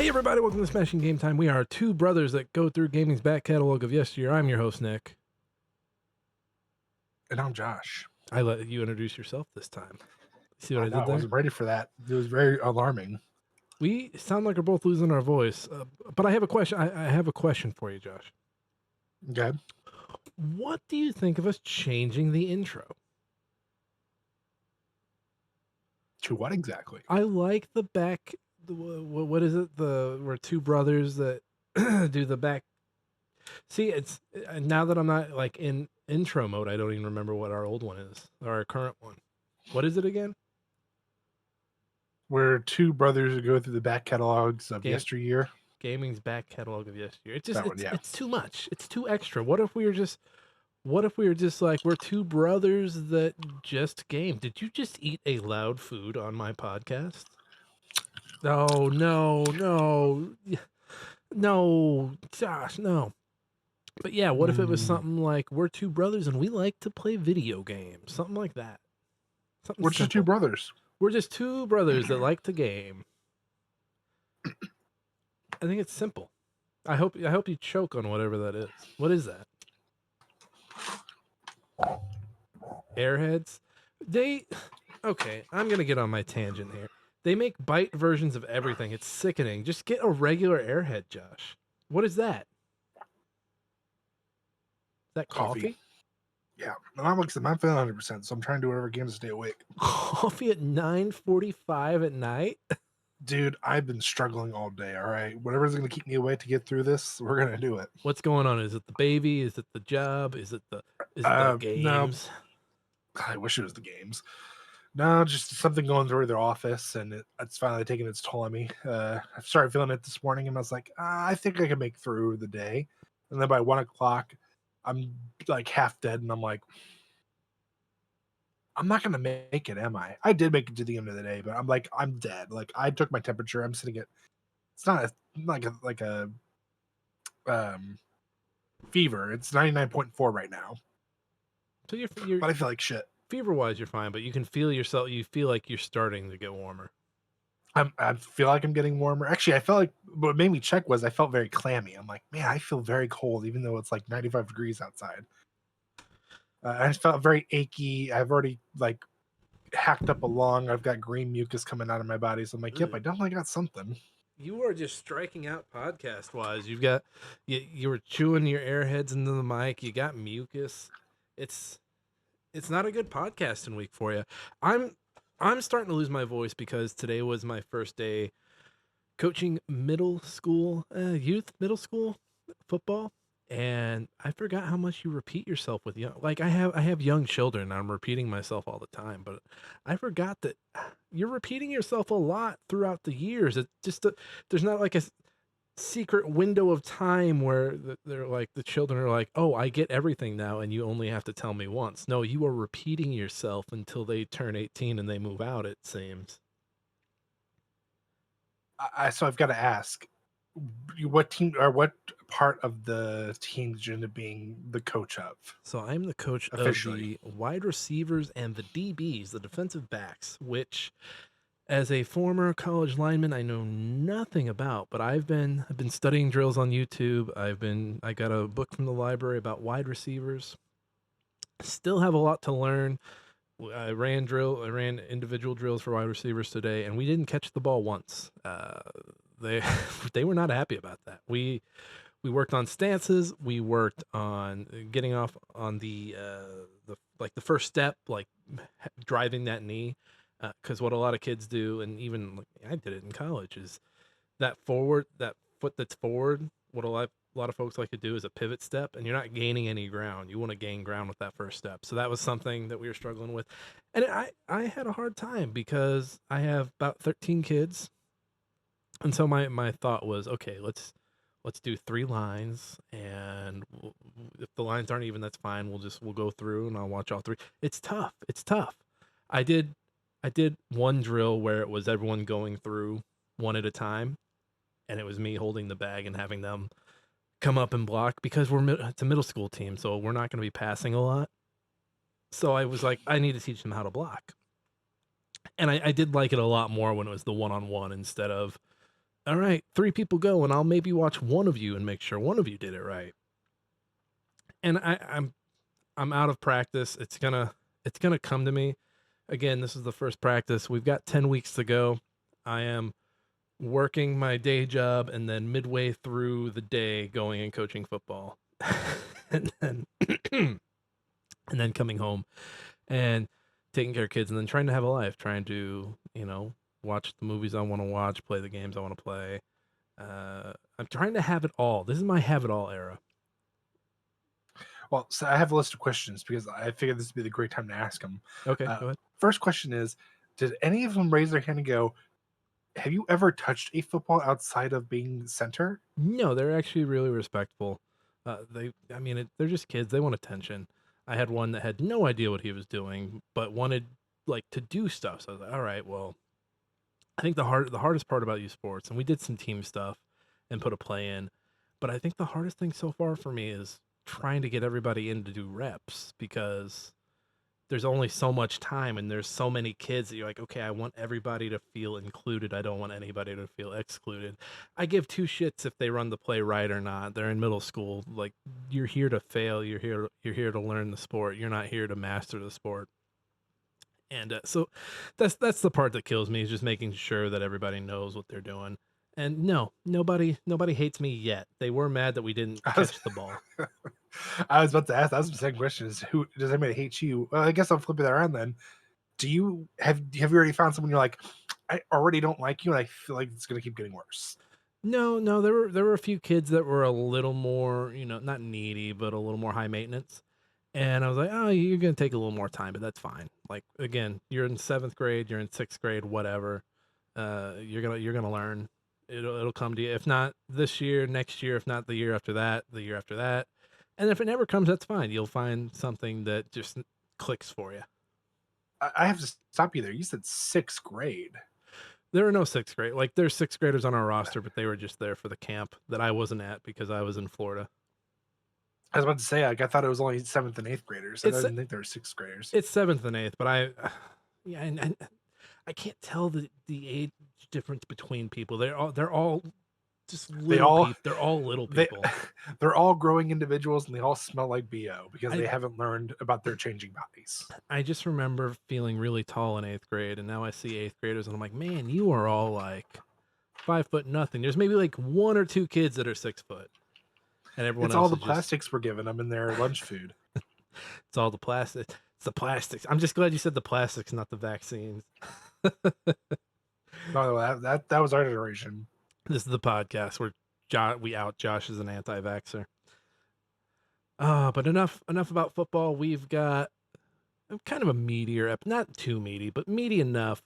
Everybody, welcome to Smashing Game Time. We are two brothers that go through gaming's back catalog of yesteryear. I'm your host, Nick. And I'm Josh. I let you introduce yourself this time. See what I did I there? wasn't ready for that. It was very alarming. We sound like we're both losing our voice, but I have a question. I have a question for you, Josh. Okay. What do you think of us changing the intro? To what exactly? I like the back. What is it? We're two brothers that do the back. See, it's now that I'm not like in intro mode, I don't even remember what our old one is or our current one. What is it again? We're two brothers who go through the back catalogs of yesteryear. Gaming's back catalog of yesteryear. It's just That one, yeah. it's too much. It's too extra. What if we were just like we're two brothers that just game? Did you just eat a loud food on my podcast? No, Josh, no. But yeah, what if it was something like we're two brothers and we like to play video games, something like that. Something We're just two brothers. We're just two brothers that like to game. I think it's simple. I hope you choke on whatever that is. What is that? Airheads? Okay, I'm going to get on my tangent here. They make bite versions of everything. It's sickening. Just get a regular Airhead, Josh. What is that? Is that coffee? Yeah. And I'm feeling 100%, so I'm trying to do whatever I can to stay awake. Coffee at 9:45 at night? Dude, I've been struggling all day, all right? Whatever's going to keep me awake to get through this, we're going to do it. What's going on? Is it the baby? Is it the job? Is it the games? No. I wish it was the games. No, just something going through their office, and it's finally taking its toll on me. I started feeling it this morning, and I was like, I think I can make through the day. And then by 1 o'clock, I'm like half dead, and I'm like, I'm not going to make it, am I? I did make it to the end of the day, but I'm like, I'm dead. Like, I took my temperature. I'm sitting at, it's not like a fever. It's 99.4 right now. So but I feel like shit. Fever-wise, you're fine, but you can feel yourself. You feel like you're starting to get warmer. I feel like I'm getting warmer. Actually, I felt like what made me check was I felt very clammy. I'm like, man, I feel very cold, even though it's like 95 degrees outside. I just felt very achy. I've already like hacked up a lung. I've got green mucus coming out of my body. So I'm like, yep, I definitely got something. You are just striking out podcast wise. You've got you were chewing your airheads into the mic. You got mucus. It's not a good podcasting week for you. I'm starting to lose my voice because today was my first day coaching middle school football, and I forgot how much you repeat yourself with young. Like I have young children, and I'm repeating myself all the time, but I forgot that you're repeating yourself a lot throughout the years. It's just there's not like a secret window of time where they're like the children are like, oh, I get everything now, and you only have to tell me once. No, you are repeating yourself until they turn 18 and they move out, it seems. So I've got to ask, what team or what part of the team did you end up being the coach of? So I'm the coach officially of the wide receivers and the DBs, the defensive backs, which as a former college lineman, I know nothing about, but I've been studying drills on YouTube. I got a book from the library about wide receivers. Still have a lot to learn. I ran individual drills for wide receivers today, and we didn't catch the ball once. They were not happy about that. We worked on stances. We worked on getting off on the first step, like driving that knee. Because what a lot of kids do, and even like, I did it in college, is that foot that's forward. What a lot of folks like to do is a pivot step, and you're not gaining any ground. You want to gain ground with that first step. So that was something that we were struggling with, and I had a hard time because I have about 13 kids, and so my thought was, okay, let's do 3 lines, and if the lines aren't even, that's fine. We'll go through, and I'll watch all 3. It's tough. I did one drill where it was everyone going through one at a time, and it was me holding the bag and having them come up and block because it's a middle school team, so we're not going to be passing a lot. So I was like, I need to teach them how to block. And I did like it a lot more when it was the one-on-one instead of all right, 3 people go, and I'll maybe watch one of you and make sure one of you did it right. And I'm out of practice. It's gonna come to me. Again, this is the first practice. We've got 10 weeks to go. I am working my day job and then midway through the day going and coaching football. and then and then coming home and taking care of kids and then trying to have a life, trying to, watch the movies I want to watch, play the games I want to play. I'm trying to have it all. This is my have it all era. Well, so I have a list of questions because I figured this would be the great time to ask them. Okay, go ahead. First question is, did any of them raise their hand and go, have you ever touched a football outside of being center? No, they're actually really respectful. They're just kids. They want attention. I had one that had no idea what he was doing, but wanted like to do stuff. So I was like, all right, well, I think the hardest part about youth sports, and we did some team stuff and put a play in, but I think the hardest thing so far for me is trying to get everybody in to do reps because there's only so much time and there's so many kids that you're like, okay, I want everybody to feel included. I don't want anybody to feel excluded. I give two shits if they run the play right or not. They're in middle school. Like, you're here to fail. You're here to learn the sport. You're not here to master the sport. And so that's the part that kills me, is just making sure that everybody knows what they're doing. And no, nobody hates me yet. They were mad that we didn't I was, catch the ball. I was about to ask. That was the second question: is who does anybody hate you? Well, I guess I'll flip it around then. Do you have you already found someone you're like, I already don't like you, and I feel like it's gonna keep getting worse? No, no, there were a few kids that were a little more, not needy, but a little more high maintenance. And I was like, oh, you're gonna take a little more time, but that's fine. Like, again, you're in seventh grade, you're in sixth grade, whatever. You're gonna learn. It'll come to you. If not this year, next year. If not the year after that, the year after that. And if it never comes, that's fine. You'll find something that just clicks for you. I have to stop you there. You said sixth grade. There are no sixth grade. Like, there's sixth graders on our roster, but they were just there for the camp that I wasn't at because I was in Florida. I was about to say, like, I thought it was only seventh and eighth graders. I It's didn't think there were sixth graders. it's seventh and eighth, but yeah, and I can't tell the age difference between people. They're all just They little all people. They're all little they people. they're all growing individuals, and they all smell like bo because I they haven't learned about their changing bodies. I just remember feeling really tall in eighth grade, and now I see eighth graders, and I'm like, man, you are all like 5 foot nothing. There's maybe like one or two kids that are 6 foot, and everyone It's all else the is just plastics we're giving them in their lunch food. it's all the plastic. It's the plastics. I'm just glad you said the plastics, not the vaccines. No, that was our generation. This is the podcast where we out Josh as an anti-vaxxer. But enough about football. We've got kind of a meatier, not too meaty, but meaty enough.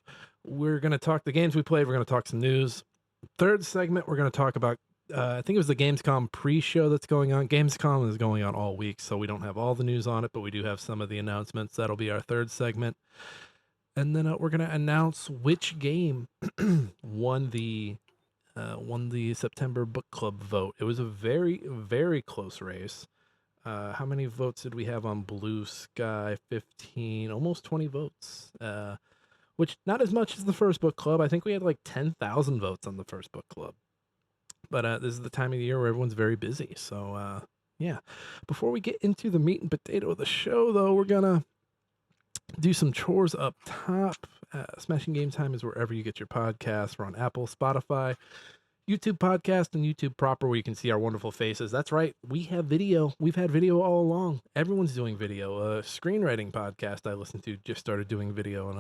We're gonna talk the games we played. We're gonna talk some news. Third segment, we're gonna talk about. I think it was the Gamescom pre-show that's going on. Gamescom is going on all week, so we don't have all the news on it, but we do have some of the announcements. That'll be our third segment, and then we're gonna announce which game won the September book club vote. It was a very, very close race. How many votes did we have on Blue Sky? 15, almost 20 votes. Which not as much as the first book club. I think we had like 10,000 votes on the first book club. But this is the time of the year where everyone's very busy. So yeah. Before we get into the meat and potato of the show, though, we're gonna do some chores up top. Smashing Game Time is wherever you get your podcasts. We're on Apple, Spotify, YouTube podcast, and YouTube proper, where you can see our wonderful faces. That's right, we have video. We've had video all along. Everyone's doing video. Screenwriting podcast I listened to just started doing video, and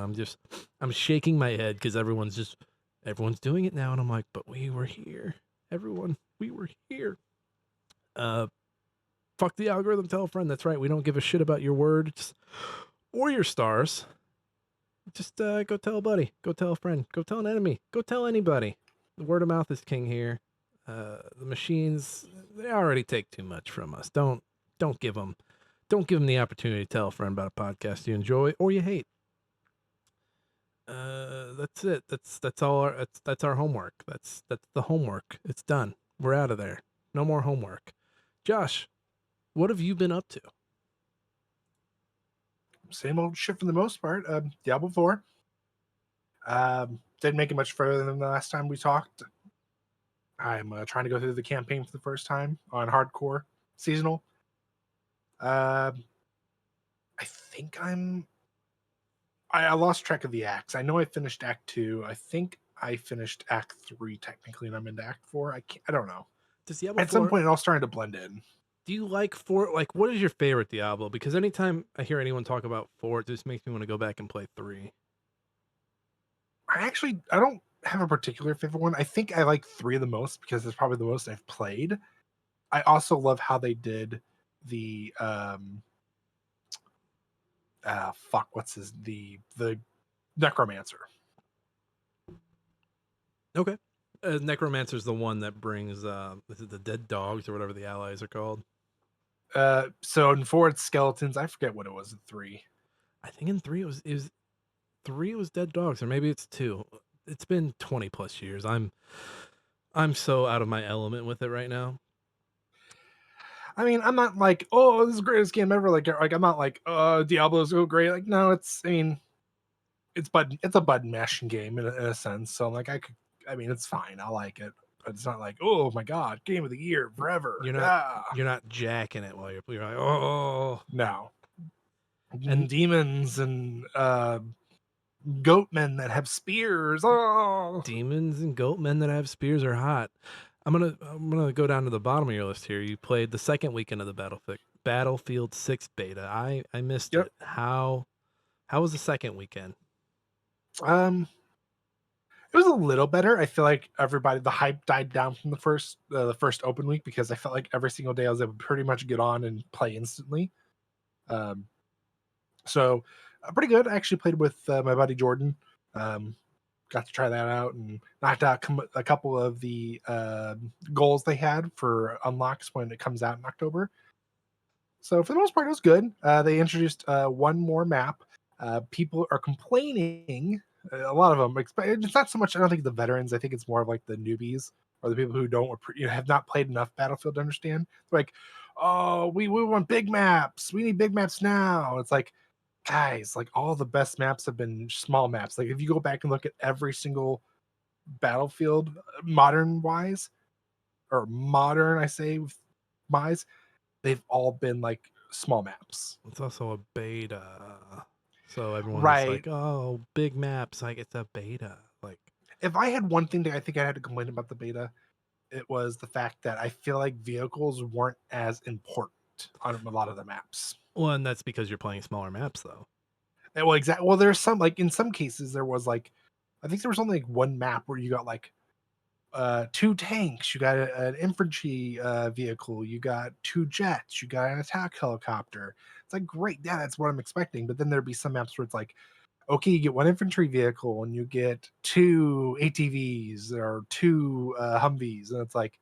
I'm shaking my head because everyone's doing it now, and I'm like, but we were here. Everyone, we were here. Fuck the algorithm, tell a friend. That's right, we don't give a shit about your words or your stars. Just go tell a buddy, go tell a friend, go tell an enemy, go tell anybody. The word of mouth is king here. The machines, they already take too much from us. Don't give them the opportunity to tell a friend about a podcast you enjoy or you hate. That's it. That's all. That's our homework. That's the homework. It's done. We're out of there. No more homework. Josh, what have you been up to? Same old shit for the most part. Diablo 4. Didn't make it much further than the last time we talked. I'm trying to go through the campaign for the first time on hardcore seasonal. Um, I think I lost track of the acts. I know I finished Act 2. I think I finished Act 3 technically, and I'm into Act 4. I don't know. Does Diablo At some 4 point, it all starting to blend in. do you like 4? Like, what is your favorite Diablo? Because anytime I hear anyone talk about 4, it just makes me want to go back and play 3. I don't have a particular favorite one. I think I like 3 the most because it's probably the most I've played. I also love how they did the fuck, what's his the necromancer. Okay. Necromancer's the one that brings is it the dead dogs or whatever the allies are called? So in 4 it's skeletons. I forget what it was in 3. I think in 3 it was 3 it was dead dogs, or maybe it's 2. It's been 20 plus years. I'm so out of my element with it right now. I mean, I'm not like, oh, this is the greatest game ever. Like I'm not like, Diablo's so great. Like, no, I mean, it's a button mashing game in a sense. So I'm like, I mean, it's fine. I like it, but it's not like, oh my god, game of the year forever. You're not Yeah, you're not jacking it while you're like, "Oh." no. And Demons and goatmen that have spears. Oh, demons and goat men that have spears are hot. I'm gonna go down to the bottom of your list here. You played the second weekend of the Battlefield 6 beta. I missed yep. it. How was the second weekend? Um, it was a little better. I feel like the hype died down from the first open week because I felt like every single day I was able to pretty much get on and play instantly. Um, so pretty good. I actually played with my buddy Jordan. Um, got to try that out and knocked out a couple of the goals they had for unlocks when it comes out in October. So for the most part, it was good. They introduced one more map. People are complaining. A lot of them. It's not so much. I don't think the veterans. I think it's more of like the newbies or the people who don't have not played enough Battlefield to understand. They're like, oh, we want big maps. We need big maps now. It's like, guys, like all the best maps have been small maps. Like if you go back and look at every single Battlefield, modern wise or modern, I say wise, they've all been like small maps. It's also a beta. So everyone's Right. like, "Oh, big maps, like it's a beta." Like, If I had one thing that I think I had to complain about the beta, it was the fact that I feel like vehicles weren't as important on a lot of the maps. well, and that's because you're playing smaller maps though. Well, exactly. Well, there's some like in some cases there was like I think there was only like one map where you got like two tanks, you got an infantry vehicle, you got two jets, you got an attack helicopter. It's like great, yeah, that's what I'm expecting. But then there'd be some maps where it's like, okay, you get one infantry vehicle and you get two ATVs or two Humvees, and it's like,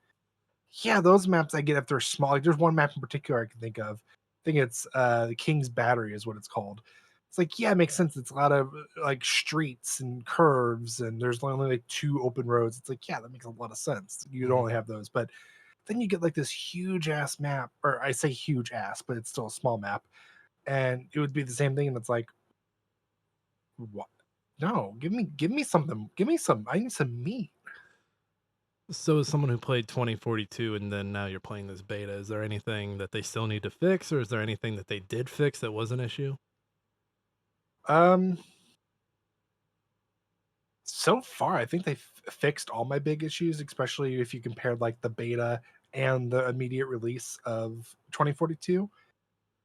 yeah, those maps I get if they're small. Like there's one map in particular I can think of. I think it's the King's Battery is what it's called. It's like, yeah, it makes sense. It's a lot of like streets and curves, and there's only like two open roads. It's like, yeah, that makes a lot of sense. You'd Mhm. only have those, but then you get like this huge ass map, or I say huge ass, but it's still a small map, and it would be the same thing. And it's like, what? No, give me something. Give me some. I need some meat. So as someone who played 2042 and then now you're playing this beta, is there anything that they still need to fix, or is there anything that they did fix that was an issue? Um, So far, I think they've fixed all my big issues, especially if you compared like the beta and the immediate release of 2042.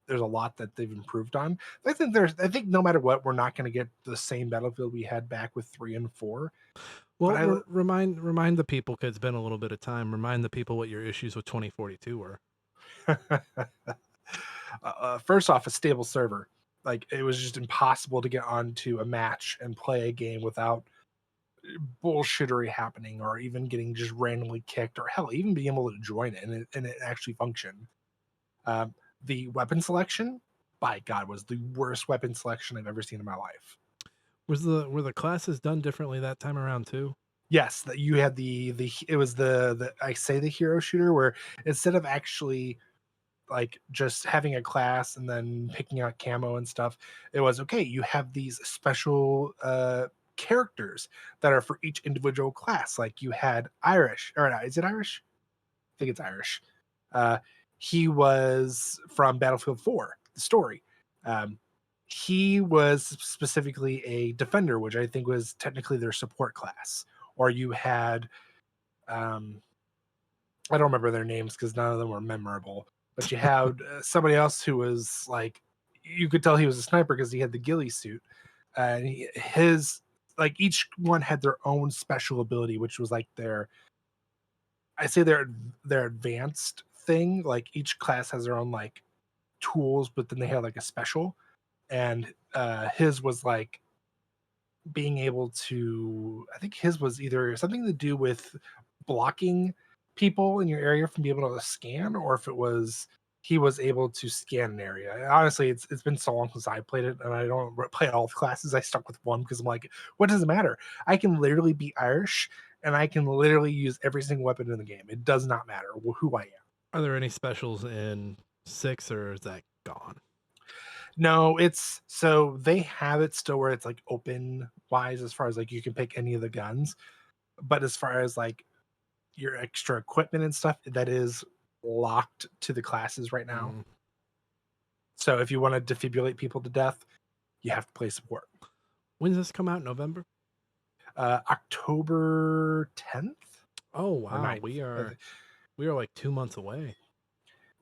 There's a lot that they've improved on. I think no matter what, we're not going to get the same Battlefield we had back with 3 and 4. But Well, remind the people, 'cause it's been a little bit of time. Remind the people what your issues with 2042 were. first off, a stable server. Like it was just impossible to get onto a match and play a game without bullshittery happening or even getting just randomly kicked or hell even being able to join it and it actually functioned. um, the weapon selection, by god, was the worst weapon selection I've ever seen in my life. Were the classes done differently that time around too? Yes, that you had the it was the I say the hero shooter where instead of actually like just having a class and then picking out camo and stuff, it was okay, you have these special characters that are for each individual class. Like you had Irish, or is it Irish? I think it's Irish. Uh, he was from Battlefield 4, the story. Um, he was specifically a defender, which I think was technically their support class. Or you had, um, I don't remember their names because none of them were memorable, but you had somebody else who was like, you could tell he was a sniper because he had the ghillie suit. And his, like, each one had their own special ability, which was like I say their advanced thing. Like each class has their own like tools, but then they have like a special. And his was like being able to, I think his was either something to do with blocking people in your area from being able to scan, or if it was he was able to scan an area. Honestly, it's been so long since I played it, and I don't play all the classes. I stuck with one because I'm like, what does it matter? I can literally be Irish, and I can literally use every single weapon in the game. It does not matter who I am. Are there any specials in 6, or is that gone? No, it's so they have it still where it's like open wise as far as like you can pick any of the guns, but as far as like your extra equipment and stuff, that is locked to the classes right now. Mm. So if you want to defibrillate people to death, you have to play support. When does this come out? November? October 10th Oh or wow, 9th. we are like 2 months away.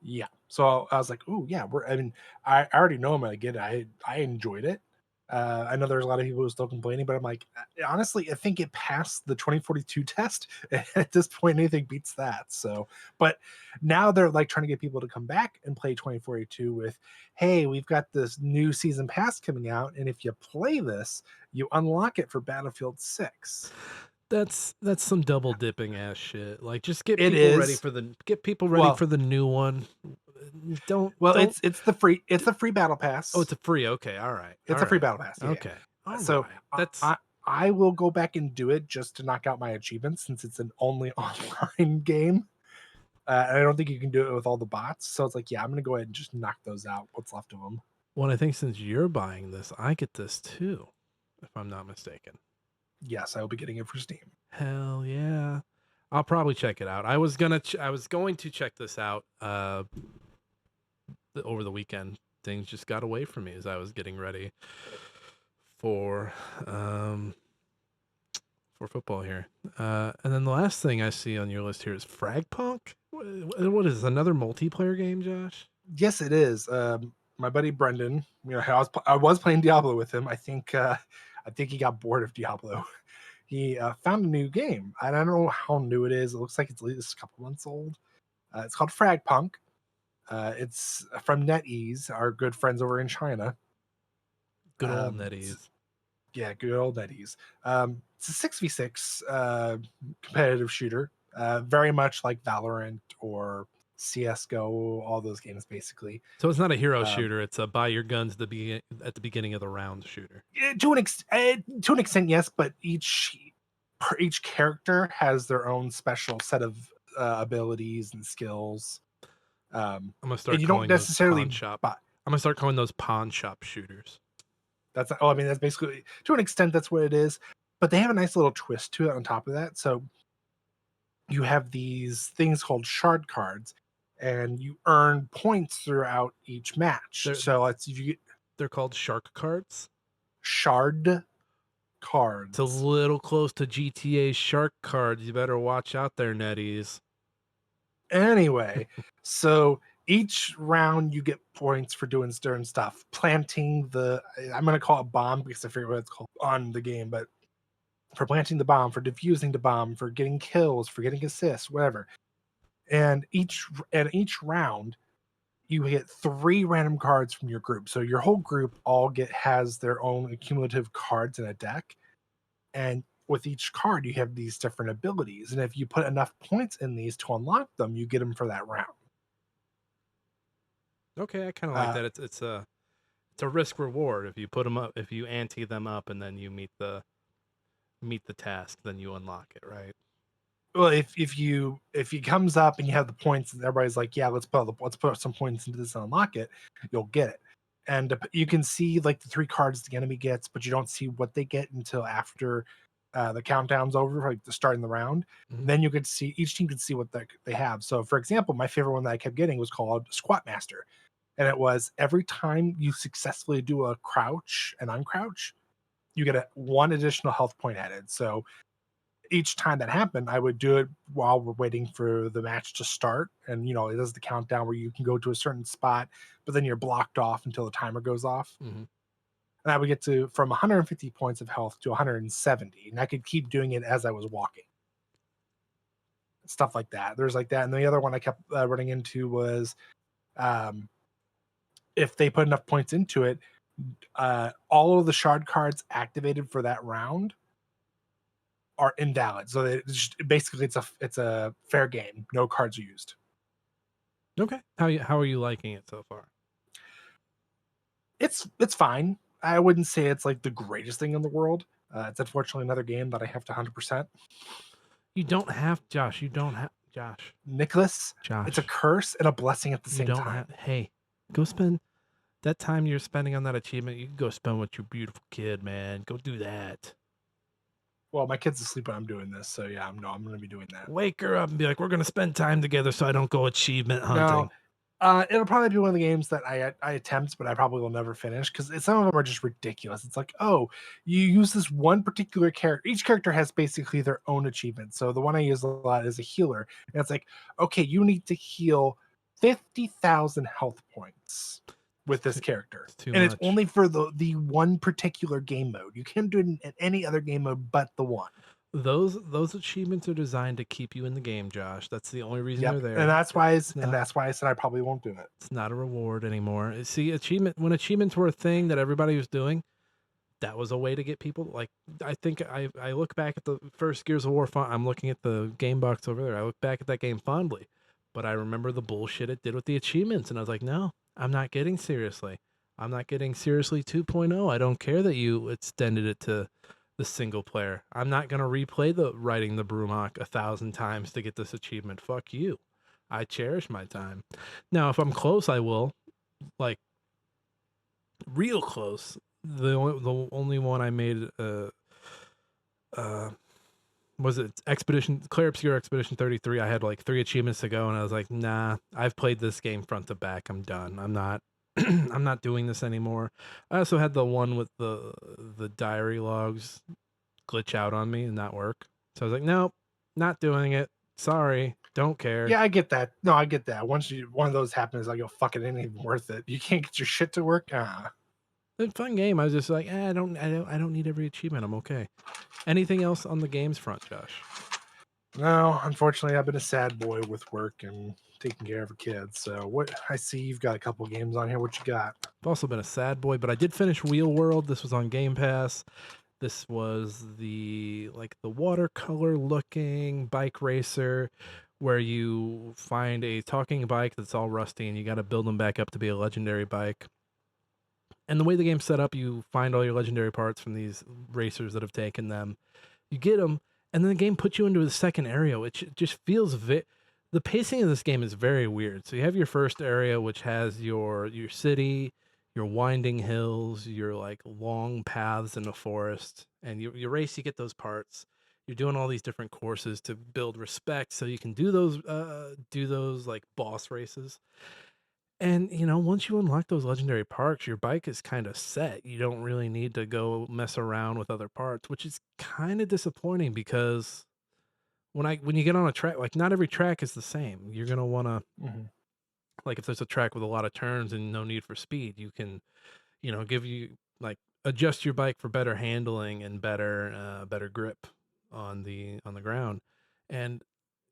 Yeah. So I was like, "Ooh, yeah." I mean, I already know I'm gonna get it. I enjoyed it. I know there's a lot of people who are still complaining, but I'm like, honestly, I think it passed the 2042 test. At this point, anything beats that. So, but now they're like trying to get people to come back and play 2042 with, hey, we've got this new season pass coming out, and if you play this, you unlock it for Battlefield 6. That's some double dipping ass shit. Like just get It people ready is. for Well, the new one. well, Don't it's the free battle Oh, pass. it's a free. Okay, all right. It's All a free right. battle pass. Yeah, yeah. Okay. All So right. I, That's I I will go back and do it just to knock out my achievements since it's an only online game. And I don't think you can do it with all the bots. So it's like, yeah, I'm gonna go ahead and just knock those out. What's left of them? well, I think since you're buying this, I get this too, if I'm not mistaken. Yes, I will be getting it for Steam. Hell yeah. I'll probably check it out. I was going to check this out over the weekend. Things just got away from me as I was getting ready for um for football here. And then the last thing I see on your list here is Fragpunk. What is this, another multiplayer game, Josh? Yes, it is. My buddy Brendan, I was playing Diablo with him. I think he got bored of Diablo. He found a new game. I don't know how new it is. It looks like it's at least a couple months old. It's called Fragpunk. It's from NetEase, our good friends over in China. Good old It's NetEase. Yeah, good old Eddie's. It's a 6v6 competitive shooter, very much like Valorant or CS:GO, all those games basically. So it's not a hero Um, shooter. It's a buy your guns at the beginning of the round shooter. to an extent, yes, but each character has their own special set of abilities and skills, I'm gonna and start you don't calling those pawn necessarily. shop. But I'm gonna start calling those pawn shop shooters. that's I mean, that's basically to an extent that's what it is. But they have a nice little twist to it on top of that. So you have these things called shard cards, and you earn points throughout each match. They're So let's if you get they're called shark cards. shard It's a cards. little close to GTA's shark cards. You better watch out there, NetEase. Anyway, so each round you get points for doing certain stuff. Planting the I'm gonna call it bomb because I forget what it's called on the game, but for planting the bomb, for defusing the bomb, for getting kills, for getting assists, whatever. And each round you get 3 random cards from your group. So your whole group all has their own accumulative cards in a deck. And with each card, you have these different abilities. And if you put enough points in these to unlock them, you get them for that round. Okay, I kind of like Uh, that. It's a risk reward if you put them up, if you ante them up, and then you meet the task, then you unlock it, right? well, if he comes up and you have the points, and everybody's like, "Yeah, let's put some points into this and unlock it," you'll get it. and you can see like the 3 cards the enemy gets, but you don't see what they get until after the countdown's over, like the starting the round. Mhm. Then you could see each team could see what they have. So, for example, my favorite one that I kept getting was called Squat Master, and it was every time you successfully do a crouch and uncrouch, you get a one additional health point added. So each time that happened, I would do it while we're waiting for the match to start. And, it does the countdown where you can go to a certain spot, but then you're blocked off until the timer goes off. Mhm. And I would get to from 150 points of health to 170. And I could keep doing it as I was walking. Stuff like that. There's like that. And the other one I kept running into was um, if they put enough points into it, all of the shard cards activated for that round are invalid. So basically it's a fair game. No cards are used. Okay. How are you liking it so far? It's fine. I wouldn't say it's like the greatest thing in the world. It's unfortunately another game that I have to 100%. You don't have Josh, you don't have Josh. Nicholas, it's a Josh. curse and a blessing at the You same don't time. have Hey, go spend that time you're spending on that achievement, you can go spend with your beautiful kid, man. Go do that. Well, my kid's asleep when I'm doing this, so yeah, I'm going to be doing that. Wake her up and be like, "We're gonna spend time together so I don't go achievement No, hunting." it'll probably be one of the games that I attempt, but I probably will never finish because some of them are just ridiculous. It's like, oh, you use this one particular character. Each character has basically their own achievement. So the one I use a lot is a healer, and it's like, okay, you need to heal 50,000 health points with this character, It's too and it's much. only for the one particular game mode. You can't do it in any other game mode but the one. Those achievements are designed to keep you in the game, Josh. That's the only reason they're Yep, and there. that's why It's not I said I probably won't do it. it's not a reward anymore. See, when achievements were a thing that everybody was doing, that was a way to get people like I think I look back at the first Gears of War I'm looking at the game box over there. I look back at that game fondly, but I remember the bullshit it did with the achievements and I was like, "No, I'm not getting seriously. I'm not getting seriously 2.0. I don't care that you extended it to the single player. I'm not going to replay the riding the broomhawk 1,000 times to get this achievement. Fuck you. I cherish my time. Now, if I'm close, I will. Like real close. The only one I made uh was it Expedition Claire Obscure Expedition 33. I had like 3 achievements to go and I was like, "Nah, I've played this game front to back. I'm done. I'm not I'm not doing this anymore." I also had the one with the diary logs glitch out on me and not work. So I was like, "Nope, not doing it. Sorry. Don't care." Yeah, I get that. No, I get that. Once one of those happens, I go, "Fuck it, ain't even worth it." You can't get your shit to work. It's a fun game. I was just like, I don't need every achievement. I'm okay. Anything else on the games front, Josh? No, unfortunately, I've been a sad boy with work and taking care of a kid. So what I see, you've got a couple games on here. What you got? I've also been a sad boy, but I did finish Wheel World. This was on Game Pass. This was the watercolor looking bike racer where you find a talking bike that's all rusty and you got to build them back up to be a legendary bike. And the way the game's set up, you find all your legendary parts from these racers that have taken them. You get them, and then the game puts you into the second area, which just feels the pacing of this game is very weird. So you have your first area, which has your city, your winding hills, your like long paths in the forest, and you race. You get those parts. You're doing all these different courses to build respect, so you can do those like boss races. And, once you unlock those legendary parts, your bike is kind of set. You don't really need to go mess around with other parts, which is kind of disappointing because when you get on a track, like not every track is the same. You're going to want to Mhm. like if there's a track with a lot of turns and no need for speed, you can, give you like adjust your bike for better handling and better grip on the ground. And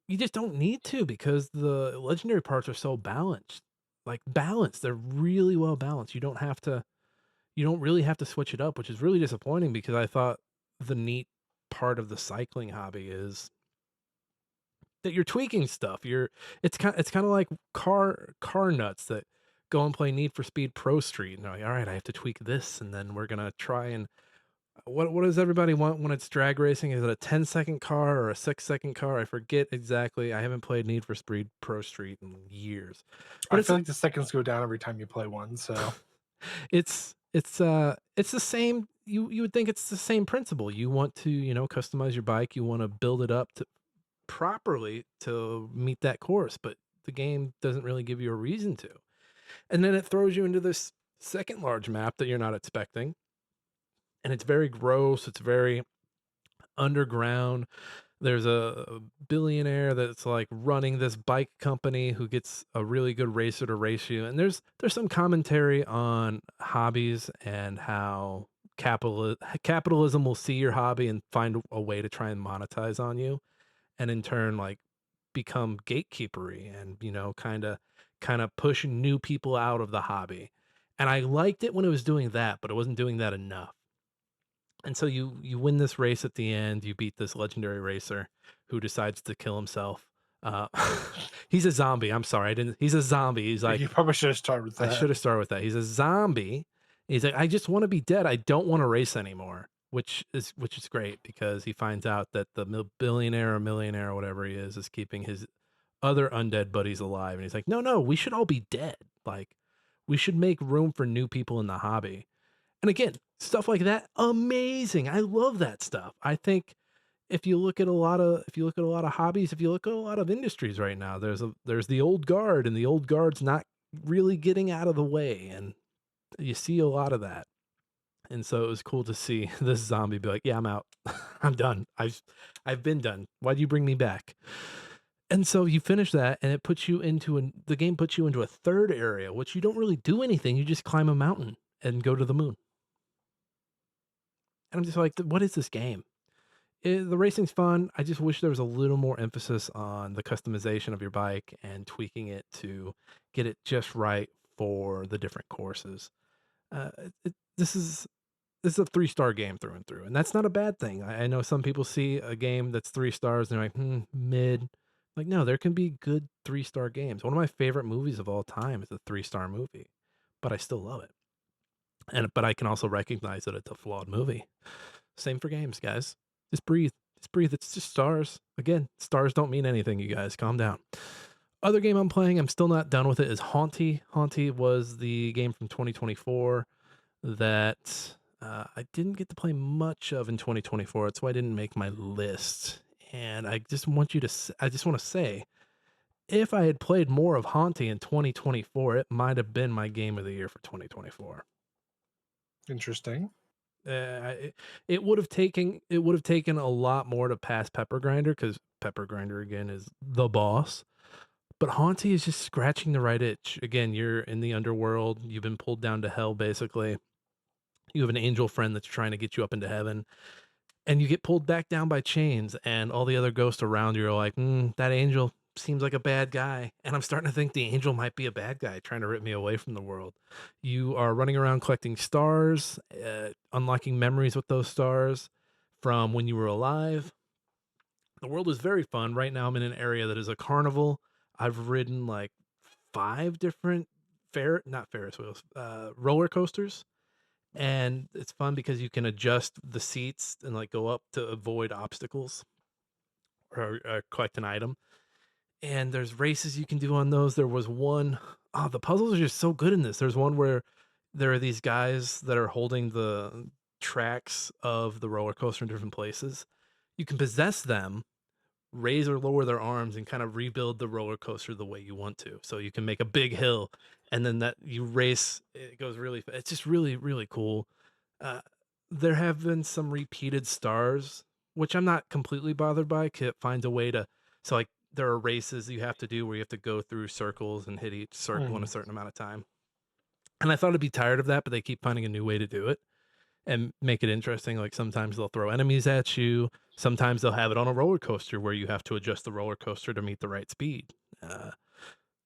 you just don't need to because the legendary parts are so balanced. Like balanced, they're really well balanced. You don't really have to switch it up, which is really disappointing because I thought the neat part of the cycling hobby is that you're tweaking stuff. It's kind of like car nuts that go and play Need for Speed Pro Street and they're like, all right, I have to tweak this, and then we're gonna try and what does everybody want when it's drag racing? Is it a 10-second car or a 6-second car? I forget exactly. I haven't played Need for Speed Pro Street in years. But I it's feel like the seconds go down every time you play one. So It's the same. You would think it's the same principle. You want to, customize your bike. You want to build it up to properly to meet that course, but the game doesn't really give you a reason to. And then it throws you into this second large map that you're not expecting, and it's very gross. It's very underground. There's a billionaire that's like running this bike company who gets a really good racer to race you. And there's some commentary on hobbies and how capitalism will see your hobby and find a way to try and monetize on you, and in turn like become gatekeepery and kind of push new people out of the hobby. And I liked it when it was doing that, but it wasn't doing that enough. And so you win this race at the end, you beat this legendary racer who decides to kill himself. Uh, he's a zombie, I'm sorry, I didn't he's a zombie, he's like, You probably should have started with I that. should have started with that. He's a zombie. He's like, "I just wanna be dead, I don't wanna race anymore," which is great because he finds out that the billionaire or millionaire or whatever he is keeping his other undead buddies alive, and he's like, "No, no, we should all be dead, like, we should make room for new people in the hobby." And again, stuff like that, amazing. I love that stuff. I think if you look at a lot of hobbies, if you look at a lot of industries right now, there's the old guard, and the old guard's not really getting out of the way, and you see a lot of that. And so it was cool to see this zombie be like, "Yeah, I'm out. I'm done. I've been done. Why'd you bring me back?" And so you finish that, and the game puts you into a third area, which you don't really do anything. You just climb a mountain and go to the moon. And I'm just like, "What is this game?" The racing's fun. I just wish there was a little more emphasis on the customization of your bike and tweaking it to get it just right for the different courses. This is a 3-star game through and through, and that's not a bad thing. I know some people see a game that's 3 stars and they're like, mid. Like, no, there can be good 3-star games. One of my favorite movies of all time is a 3-star movie, but I still love it. But I can also recognize that it's a flawed movie. Same for games, guys. Just breathe. Just breathe. It's just stars. Again, stars don't mean anything, you guys. Calm down. Other game I'm playing, I'm still not done with it, is Haunty. Haunty was the game from 2024 that I didn't get to play much of in 2024. That's why I didn't make my list. And I just want to say, if I had played more of Haunty in 2024, it might have been my game of the year for 2024. Interesting. It would have taken a lot more to pass Pepper Grinder because Pepper Grinder again is the boss. But Haunty is just scratching the right itch. Again, you're in the underworld. You've been pulled down to hell, basically. You have an angel friend that's trying to get you up into heaven, and you get pulled back down by chains. And all the other ghosts around you are like, "That angel seems like a bad guy." And I'm starting to think the angel might be a bad guy trying to rip me away from the world. You are running around collecting stars, unlocking memories with those stars from when you were alive. The world is very fun. Right now, I'm in an area that is a carnival. I've ridden like 5 different not Ferris wheels, roller coasters. And it's fun because you can adjust the seats and like go up to avoid obstacles or collect an item. And there's races you can do on those. There was one, oh, the puzzles are just so good in this. There's one where there are these guys that are holding the tracks of the roller coaster in different places. You can possess them, raise or lower their arms, and kind of rebuild the roller coaster the way you want to. So you can make a big hill, and then that you race, it goes really. It's just really really cool. Uh, there have been some repeated stars, which I'm not completely bothered by. It finds a way to, so like there are races you have to do where you have to go through circles and hit each circle in a Mhm. certain amount of time. And I thought I'd be tired of that, but they keep finding a new way to do it and make it interesting. Like sometimes they'll throw enemies at you. Sometimes they'll have it on a roller coaster where you have to adjust the roller coaster to meet the right speed. Uh,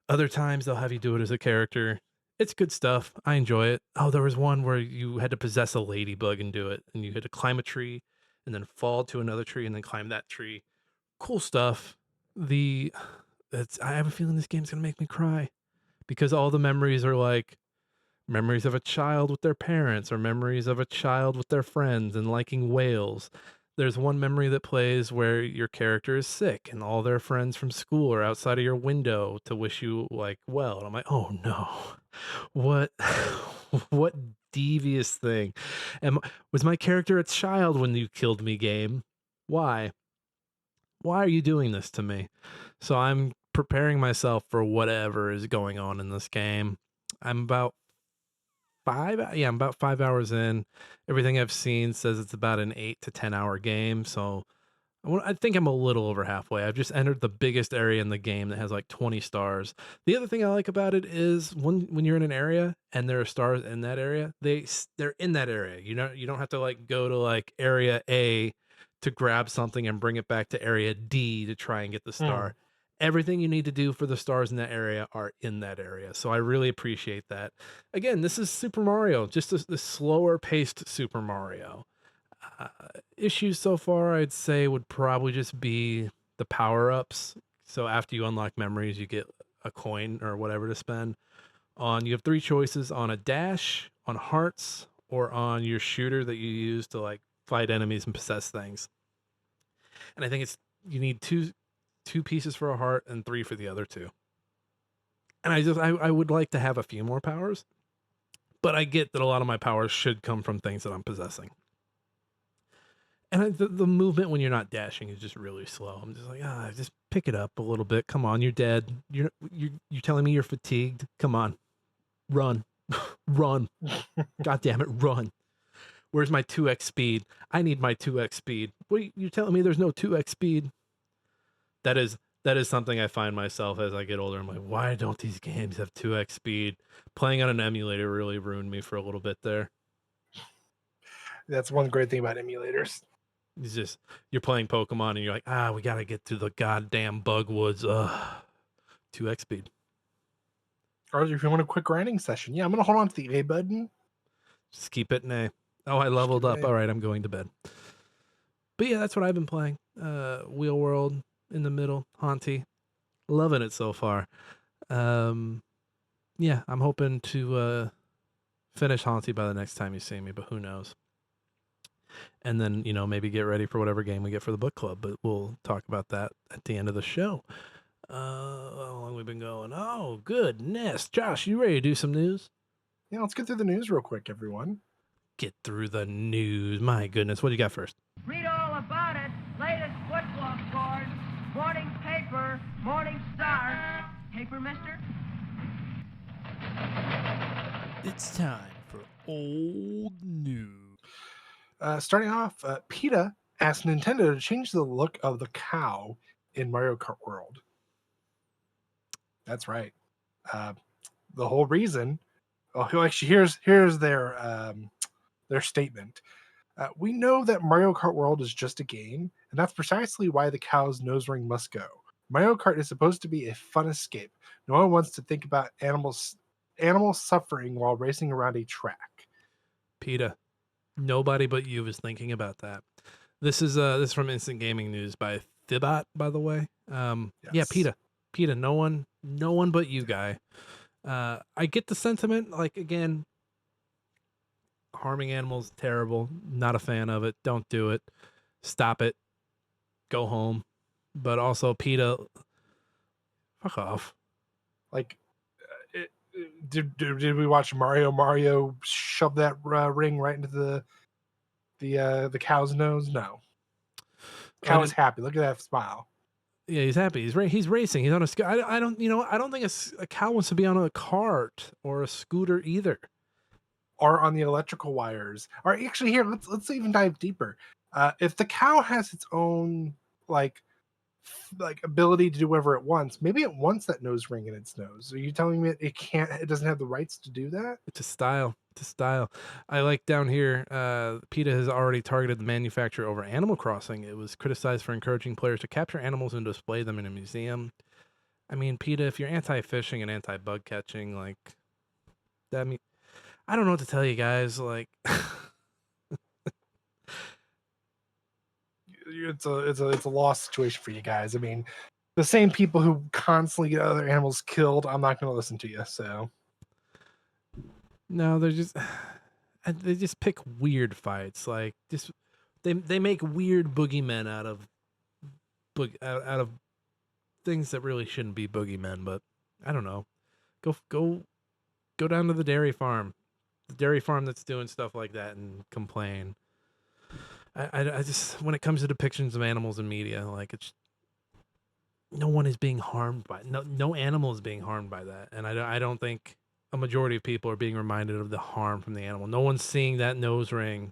Other times they'll have you do it as a character. It's good stuff. I enjoy it. Oh, there was one where you had to possess a ladybug and do it, and you had to climb a tree and then fall to another tree and then climb that tree. Cool stuff. The I have a feeling this game's gonna make me cry because all the memories are like memories of a child with their parents or memories of a child with their friends and liking whales. there's one memory that plays where your character is sick and all their friends from school are outside of your window to wish you like well. And I'm like, oh no, what, what devious thing? And was my character a child when you killed me, game? Why? Why are you doing this to me? So I'm preparing myself for whatever is going on in this game. I'm about I'm about 5 hours in. Everything I've seen says it's about an 8 to 10 hour game. So I think I'm a little over halfway. I've just entered the biggest area in the game that has like 20 stars. The other thing I like about it is when you're in an area and there are stars in that area, they're in that area. You don't have to like go to like area A to grab something and bring it back to area D to try and get the Hmm. star. Everything you need to do for the stars in that area are in that area. So I really appreciate that. Again, this is Super Mario, just the slower paced Super Mario. Uh, Issues so far, I'd say, would probably just be the power ups. So after you unlock memories, you get a coin or whatever to spend on. You have three choices on a dash, on hearts, or on your shooter that you use to like fight enemies and possess things. And I think it's you need two pieces for a heart and three for the other two. And I would like to have a few more powers, but I get that a lot of my powers should come from things that I'm possessing. And the movement when you're not dashing is just really slow. I'm just like, just pick it up a little bit. Come on, you're dead. You're telling me you're fatigued. Come on, run, run. God damn it, run. Where's my 2x speed? I need my 2x speed. What you telling me there's no 2x speed? That is something I find myself as I get older. I'm like, why don't these games have 2x speed? Playing on an emulator really ruined me for a little bit there. That's one great thing about emulators. It's just you're playing Pokemon and you're like, we gotta get through the goddamn bug woods. 2x speed. Or if you want a quick grinding session, yeah, I'm gonna hold on to the A button. Just keep it in A. Oh, I Just leveled keep it up. A. All right, I'm going to bed. But yeah, that's what I've been playing. Wheel World in the middle, Haunty. Loving it so far. Um, yeah, I'm hoping to finish Haunty by the next time you see me, but who knows? And then, maybe get ready for whatever game we get for the book club, but we'll talk about that at the end of the show. How long we been going? Oh, goodness. Josh, you ready to do some news? Yeah, let's get through the news real quick, everyone. Get through the news. My goodness. What do you got first? Read all about it. Latest football scores. Morning paper. Morning Star. Paper, mister? It's time for old news. Starting off, PETA asked Nintendo to change the look of the cow in Mario Kart World. That's right. Uh, the whole reason. Oh, actually, here's their statement. We know that Mario Kart World is just a game, and that's precisely why the cow's nose ring must go. Mario Kart is supposed to be a fun escape. No one wants to think about animals suffering while racing around a track. PETA, nobody but you is thinking about that. This is from Instant Gaming News by Thibot, by the way. Yeah, Yes. PETA, no one but you, guy. I get the sentiment. Like again, harming animals terrible. Not a fan of it. Don't do it. Stop it. Go home. But also, PETA, fuck off. Like, did we watch Mario shove that ring right into the cow's nose? No. I Cow is didn't. happy. Look at that smile. Yeah, he's happy. He's racing. He's on a. I don't. I don't think a cow wants to be on a cart or a scooter either. Or on the electrical wires. Or actually, here let's even dive deeper. If the cow has its own like ability to do whatever it wants, maybe it wants that nose ring in its nose. Are you telling me it can't? It doesn't have the rights to do that? It's a style. It's a style. I like down here. PETA has already targeted the manufacturer over Animal Crossing. It was criticized for encouraging players to capture animals and display them in a museum. I mean, PETA, if you're anti-fishing and anti-bug catching, like that, I don't know what to tell you guys. Like, It's a lost situation for you guys. I mean, the same people who constantly get other animals killed, I'm not going to listen to you. So no, they're just they just pick weird fights. Like, just they make weird boogeymen out of out of things that really shouldn't be boogeymen. But I don't know. Go down to the dairy farm that's doing stuff like that, and complain. I just, when it comes to depictions of animals in media, like, it's no one is being harmed by, no animal is being harmed by that, and I don't think a majority of people are being reminded of the harm from the animal. No one's seeing that nose ring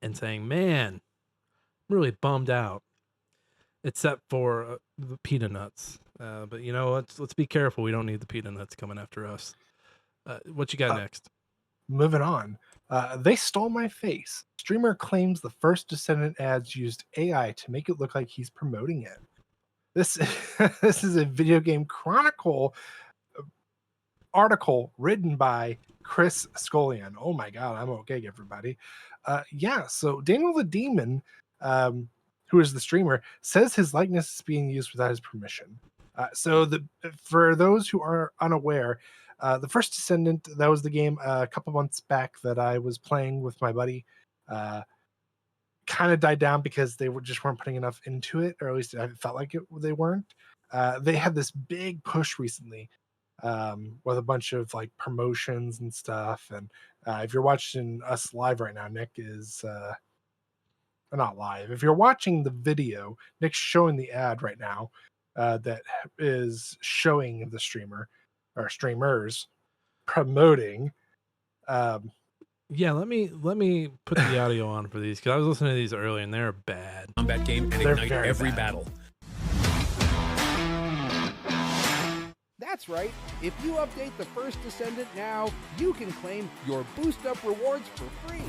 and saying, "Man, I'm really bummed out," except for the peanut nuts. But let's be careful. We don't need the peanut nuts coming after us. What you got Uh, next? Moving on. They stole my face. Streamer claims the first Descendant ads used AI to make it look like he's promoting it. This this is a video game chronicle article written by Chris Scullion. Oh my god, I'm okay, everybody. Yeah, so Daniel the Demon, who is the streamer, says his likeness is being used without his permission. For those who are unaware, the first Descendant, that was the game a couple months back that I was playing with my buddy. Kind of died down because they weren't putting enough into it, or at least I felt like they weren't. They had this big push recently, with a bunch of like promotions and stuff. And if you're watching us live right now, Nick is not live. If you're watching the video, Nick's showing the ad right now that is showing the streamer or streamers promoting. Um, Yeah, let me put the audio on for these, because I was listening to these earlier and they're bad. Combat game and They're ignite very every bad. battle. That's right. If you update the first Descendant now, you can claim your Boost Up rewards for free.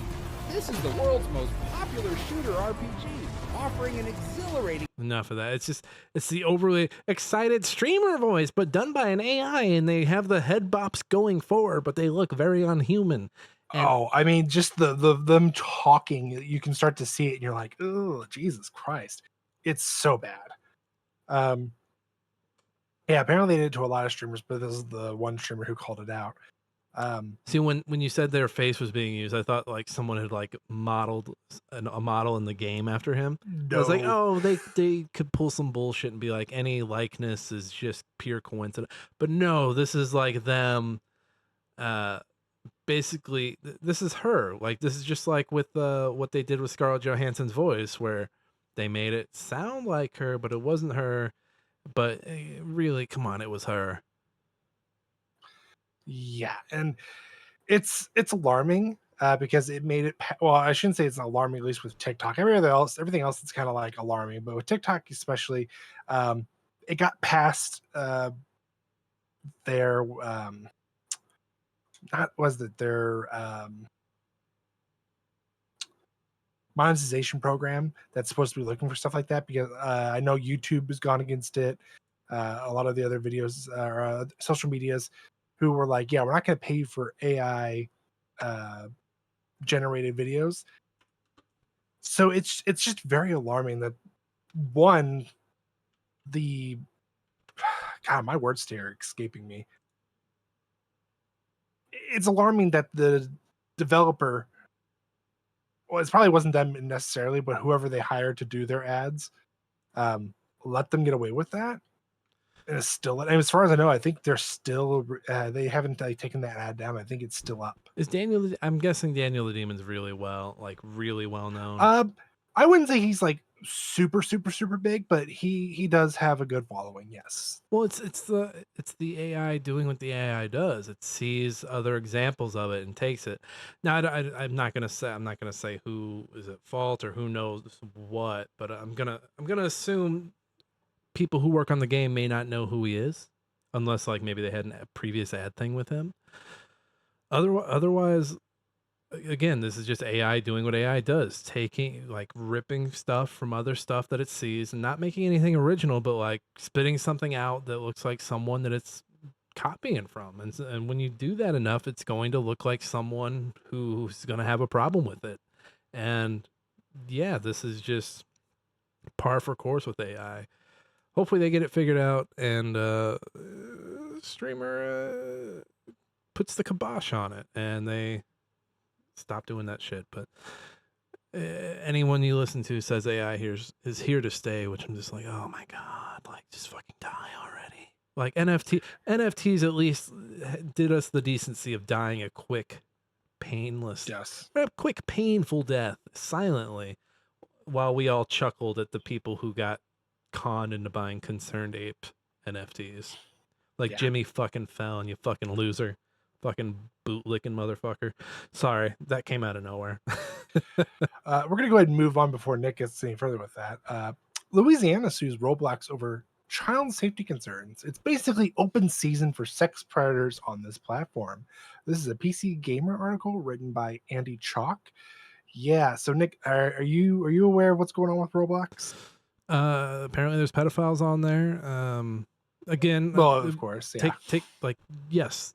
This is the world's most popular shooter RPG, offering an exhilarating... Enough of that. It's the overly excited streamer voice, but done by an AI, and they have the head bops going forward, but they look very unhuman. And I mean, just the them talking, you can start to see it, and you're like, oh, Jesus Christ, it's so bad. Yeah, apparently they did it to a lot of streamers, but this is the one streamer who called it out. see, when you said their face was being used, I thought like someone had like modeled a model in the game after him. I was like, No. oh, they could pull some bullshit and be like, any likeness is just pure coincidence. But no, this is like them. Basically, this is her. Like, this is just like with what they did with Scarlett Johansson's voice, where they made it sound like her, but it wasn't her. But really, come on, it was her. Yeah, and it's alarming because it made it. Well, I shouldn't say it's alarming, at least with TikTok. Everything else, it's kind of like alarming, but with TikTok especially, it got past their not was it their monetization program that's supposed to be looking for stuff like that, because I know YouTube has gone against it. A lot of the other videos or social medias who were like, yeah, we're not going to pay you for AI generated videos. So it's just very alarming that one, the God, my words are escaping me. It's alarming that the developer, well, it probably wasn't them necessarily, but whoever they hired to do their ads, let them get away with that. And it's still, and as far as I know, I think they're still, they haven't taken that ad down. I think it's still up. Is Daniel? I'm guessing Daniel the Demon's really well known. I wouldn't say he's like super, super, super big, but he does have a good following. Yes. Well, it's the AI doing what the AI does. It sees other examples of it and takes it. Now, I'm not gonna say who is at fault or who knows what, but I'm gonna assume people who work on the game may not know who he is, unless like maybe they had a previous ad thing with him. Otherwise, again, this is just AI doing what AI does, taking, like, ripping stuff from other stuff that it sees and not making anything original, but like spitting something out that looks like someone that it's copying from. And when you do that enough, it's going to look like someone who's going to have a problem with it. And yeah, this is just par for course with AI. Hopefully they get it figured out, and streamer puts the kibosh on it and they stop doing that shit. But anyone you listen to says AI is here to stay, which I'm just like, oh my god, like just fucking die already. Like NFTs at least did us the decency of dying a quick, painless, Yes. a quick painful death silently, while we all chuckled at the people who got conned into buying Concerned Ape NFTs. Like Yeah. Jimmy fucking Fallon, you fucking loser. Fucking bootlicking motherfucker. Sorry, that came out of nowhere. We're going to go ahead and move on before Nick gets any further with that. Louisiana sues Roblox over child safety concerns. It's basically open season for sex predators on this platform. This is a PC Gamer article written by Andy Chalk. Yeah. So Nick, are you aware of what's going on with Roblox? Apparently there's pedophiles on there. Again, Well, of course, yeah. take like yes,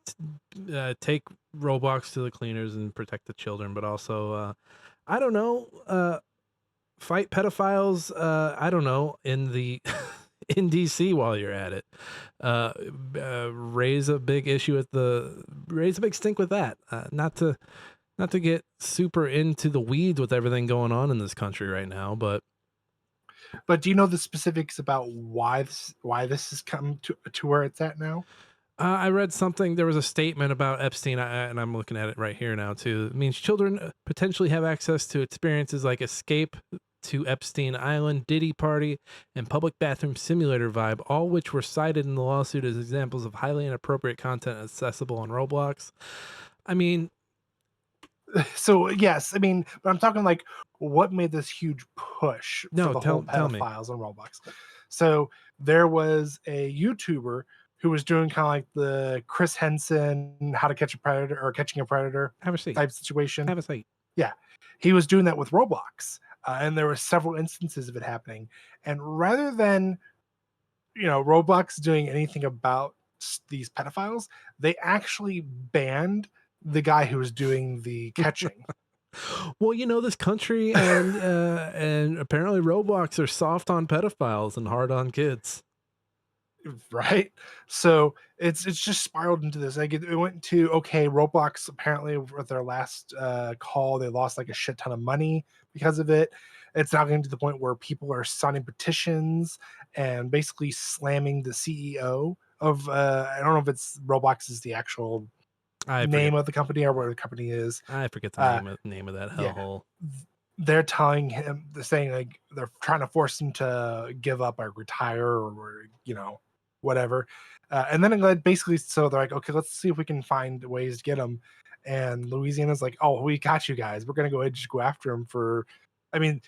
take Roblox to the cleaners and protect the children, but also I don't know, fight pedophiles. I don't know, in the in DC while you're at it. Raise a big stink with that. Not to get super into the weeds with everything going on in this country right now, but But do you know the specifics about why this has come to where it's at now? I read something. There was a statement about Epstein, and I'm looking at it right here now too. It means children potentially have access to experiences like Escape to Epstein Island, Diddy Party, and Public Bathroom Simulator Vibe, all which were cited in the lawsuit as examples of highly inappropriate content accessible on Roblox. I mean, So yes, I mean, but I'm talking like what made this huge push for no, the whole tell me. pedophiles on Roblox. So there was a YouTuber who was doing kind of like the Chris Henson how to catch a predator or catching a predator Have a seat. type situation. Have a seat. Yeah, he was doing that with Roblox, and there were several instances of it happening. And rather than Roblox doing anything about these pedophiles, they actually banned the guy who was doing the catching. Well, this country and apparently Roblox are soft on pedophiles and hard on kids. Right, so it's just spiraled into this. Like it went to, okay, Roblox apparently with their last call, they lost like a shit ton of money because of it. It's now getting to the point where people are signing petitions and basically slamming the CEO of I don't know if it's Roblox is the actual name of the company or what the company is. I forget the name of that Yeah. hellhole. They're telling him, they're saying like they're trying to force him to give up or retire or whatever. And then it basically, so they're like, okay, let's see if we can find ways to get him. And Louisiana's like, oh, we got you guys. We're gonna go ahead and just go after him for. I mean,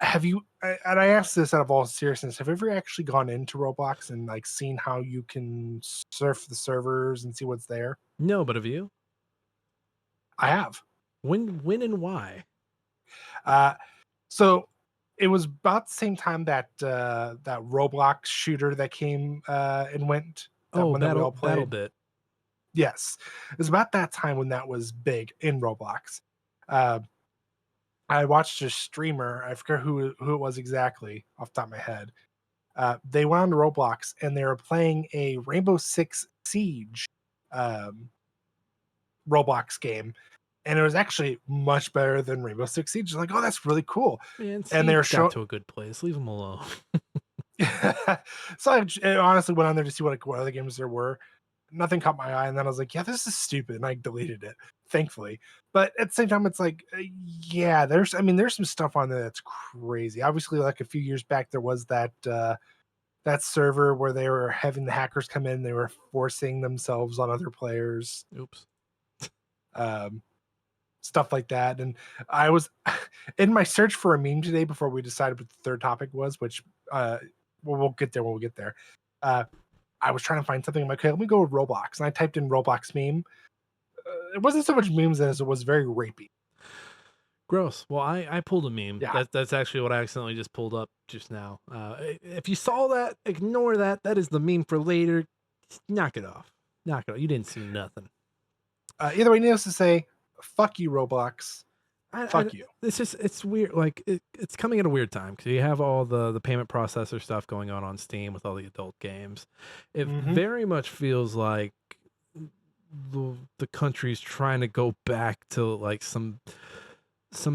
have you? And I asked this out of all seriousness. Have you ever actually gone into Roblox and like seen how you can surf the servers and see what's there? No, but have you? I have. When and why? So it was about the same time that that Roblox shooter that came and went. That one that we all played. BattleBit. Yes, it was about that time when that was big in Roblox. I watched a streamer. I forget who it was exactly off the top of my head. They went on to Roblox and they were playing a Rainbow Six Siege Roblox game, and it was actually much better than Rainbow Six Siege. Like, oh, that's really cool. Man, And they were got to a good place. Leave them alone. So I honestly went on there to see what other games there were. Nothing caught my eye, and then I was like, yeah, this is stupid, and I deleted it, thankfully. But at the same time, it's like, yeah, there's some stuff on there that's crazy. Obviously, like a few years back, there was that that server where they were having the hackers come in, they were forcing themselves on other players. Oops. Stuff like that. And I was in my search for a meme today before we decided what the third topic was, which we'll get there when we get there. I was trying to find something. I'm like, okay, let me go with Roblox. And I typed in Roblox meme. It wasn't so much memes as it was very rapey. Gross. Well, I pulled a meme. Yeah. That's actually what I accidentally just pulled up just now. If you saw that, ignore that. That is the meme for later. Just knock it off. Knock it off. You didn't see nothing. Either way, needless to say, fuck you, Roblox. Fuck you. It's weird. Like it's coming at a weird time because you have all the payment processor stuff going on Steam with all the adult games. It very much feels like the country's trying to go back to like some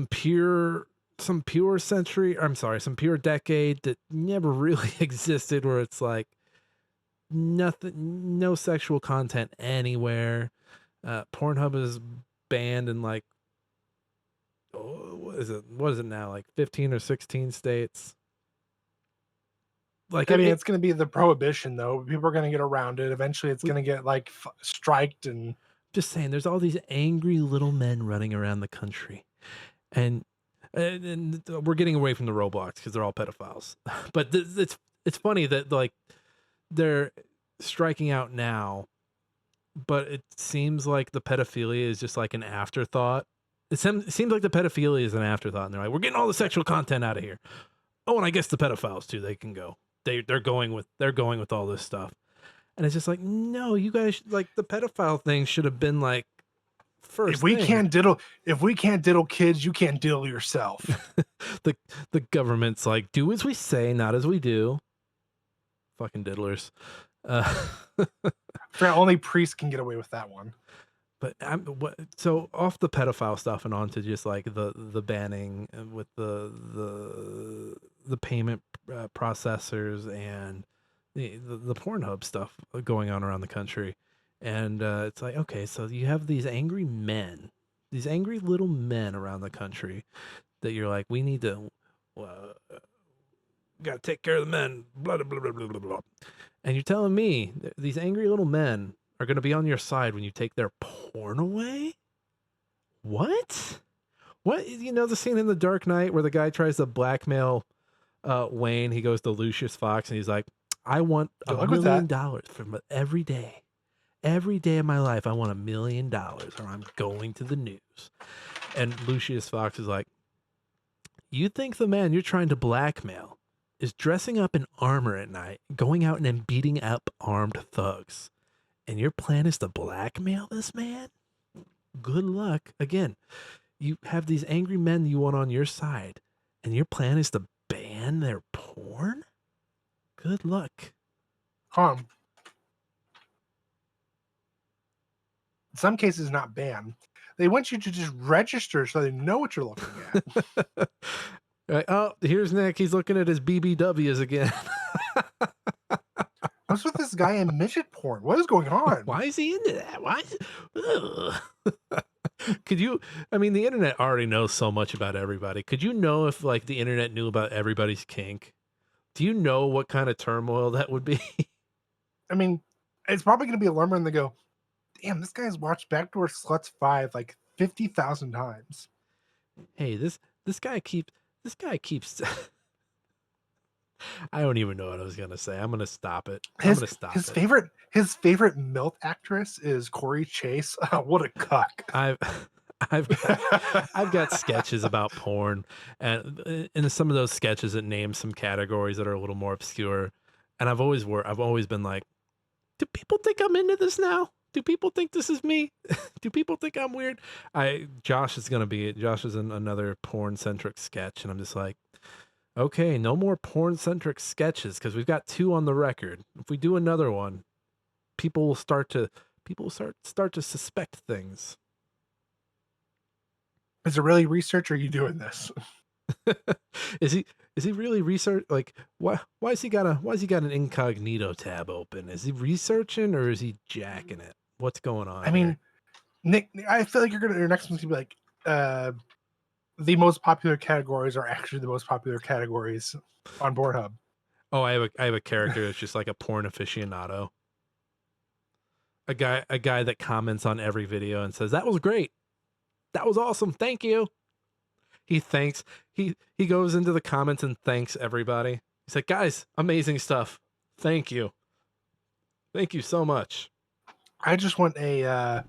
pure some pure century, I'm sorry, some pure decade that never really existed, where it's like nothing, no sexual content anywhere. Pornhub is banned in like, oh, what is it now, like 15 or 16 states. Like I mean, it's going to be the prohibition, though. People are going to get around it. Eventually, it's going to get like striked. And just saying, there's all these angry little men running around the country, and we're getting away from the Roblox because they're all pedophiles. But it's funny that like they're striking out now, but it seems like the pedophilia is just like an afterthought. It seems like the pedophilia is an afterthought, and they're like, we're getting all the sexual content out of here. Oh, and I guess the pedophiles too, they can go. They're going with all this stuff. And it's just like, no, you guys, like, the pedophile thing should have been like first. If we can't diddle kids, you can't diddle yourself. the government's like, do as we say, not as we do. Fucking diddlers. Only priests can get away with that one. But so off the pedophile stuff and on to just like the banning with the payment processors and the Pornhub stuff going on around the country. And it's like, okay, so you have these angry men, these angry little men around the country that you're like, we need to got to take care of the men, blah, blah, blah, blah, blah, blah. And you're telling me these angry little men are going to be on your side when you take their porn away? What? You know the scene in The Dark Knight where the guy tries to blackmail Wayne? He goes to Lucius Fox and he's like, I want $1 million from every day. Every day of my life, I want $1 million or I'm going to the news. And Lucius Fox is like, you think the man you're trying to blackmail is dressing up in armor at night, going out and beating up armed thugs, and your plan is to blackmail this man? Good luck. Again, you have these angry men you want on your side, and your plan is to ban their porn? Good luck. In some cases, not ban. They want you to just register so they know what you're looking at. Right. Oh, here's Nick. He's looking at his BBWs again. What's with this guy in midget porn? What is going on? Why is he into that? Why? Could you? I mean, the internet already knows so much about everybody. Could you know if like the internet knew about everybody's kink? Do you know what kind of turmoil that would be? I mean, it's probably going to be alarming when they go, damn, this guy's watched Backdoor Sluts 5 like 50,000 times. Hey, this guy keeps. I don't even know what I was gonna say. I'm gonna stop it. His favorite MILF actress is Corey Chase. What a cuck! I've got sketches about porn, and in some of those sketches it names some categories that are a little more obscure, and I've always been like, do people think I'm into this now? Do people think this is me? Do people think I'm weird? Josh is in another porn centric sketch, and I'm just like, okay, no more porn centric sketches because we've got 2 on the record. If we do another one, people will start to suspect things. Is it really research, or are you doing this? Is he really research? Like, why has he got an incognito tab open? Is he researching or is he jacking it? What's going on? I mean, Nick, I feel like your next one's gonna be like, the most popular categories are actually the most popular categories on Pornhub. Oh, I have a character that's just like a porn aficionado. A guy that comments on every video and says, that was great. That was awesome. Thank you. He goes into the comments and thanks everybody. He's like, guys, amazing stuff. Thank you. Thank you so much. I just want a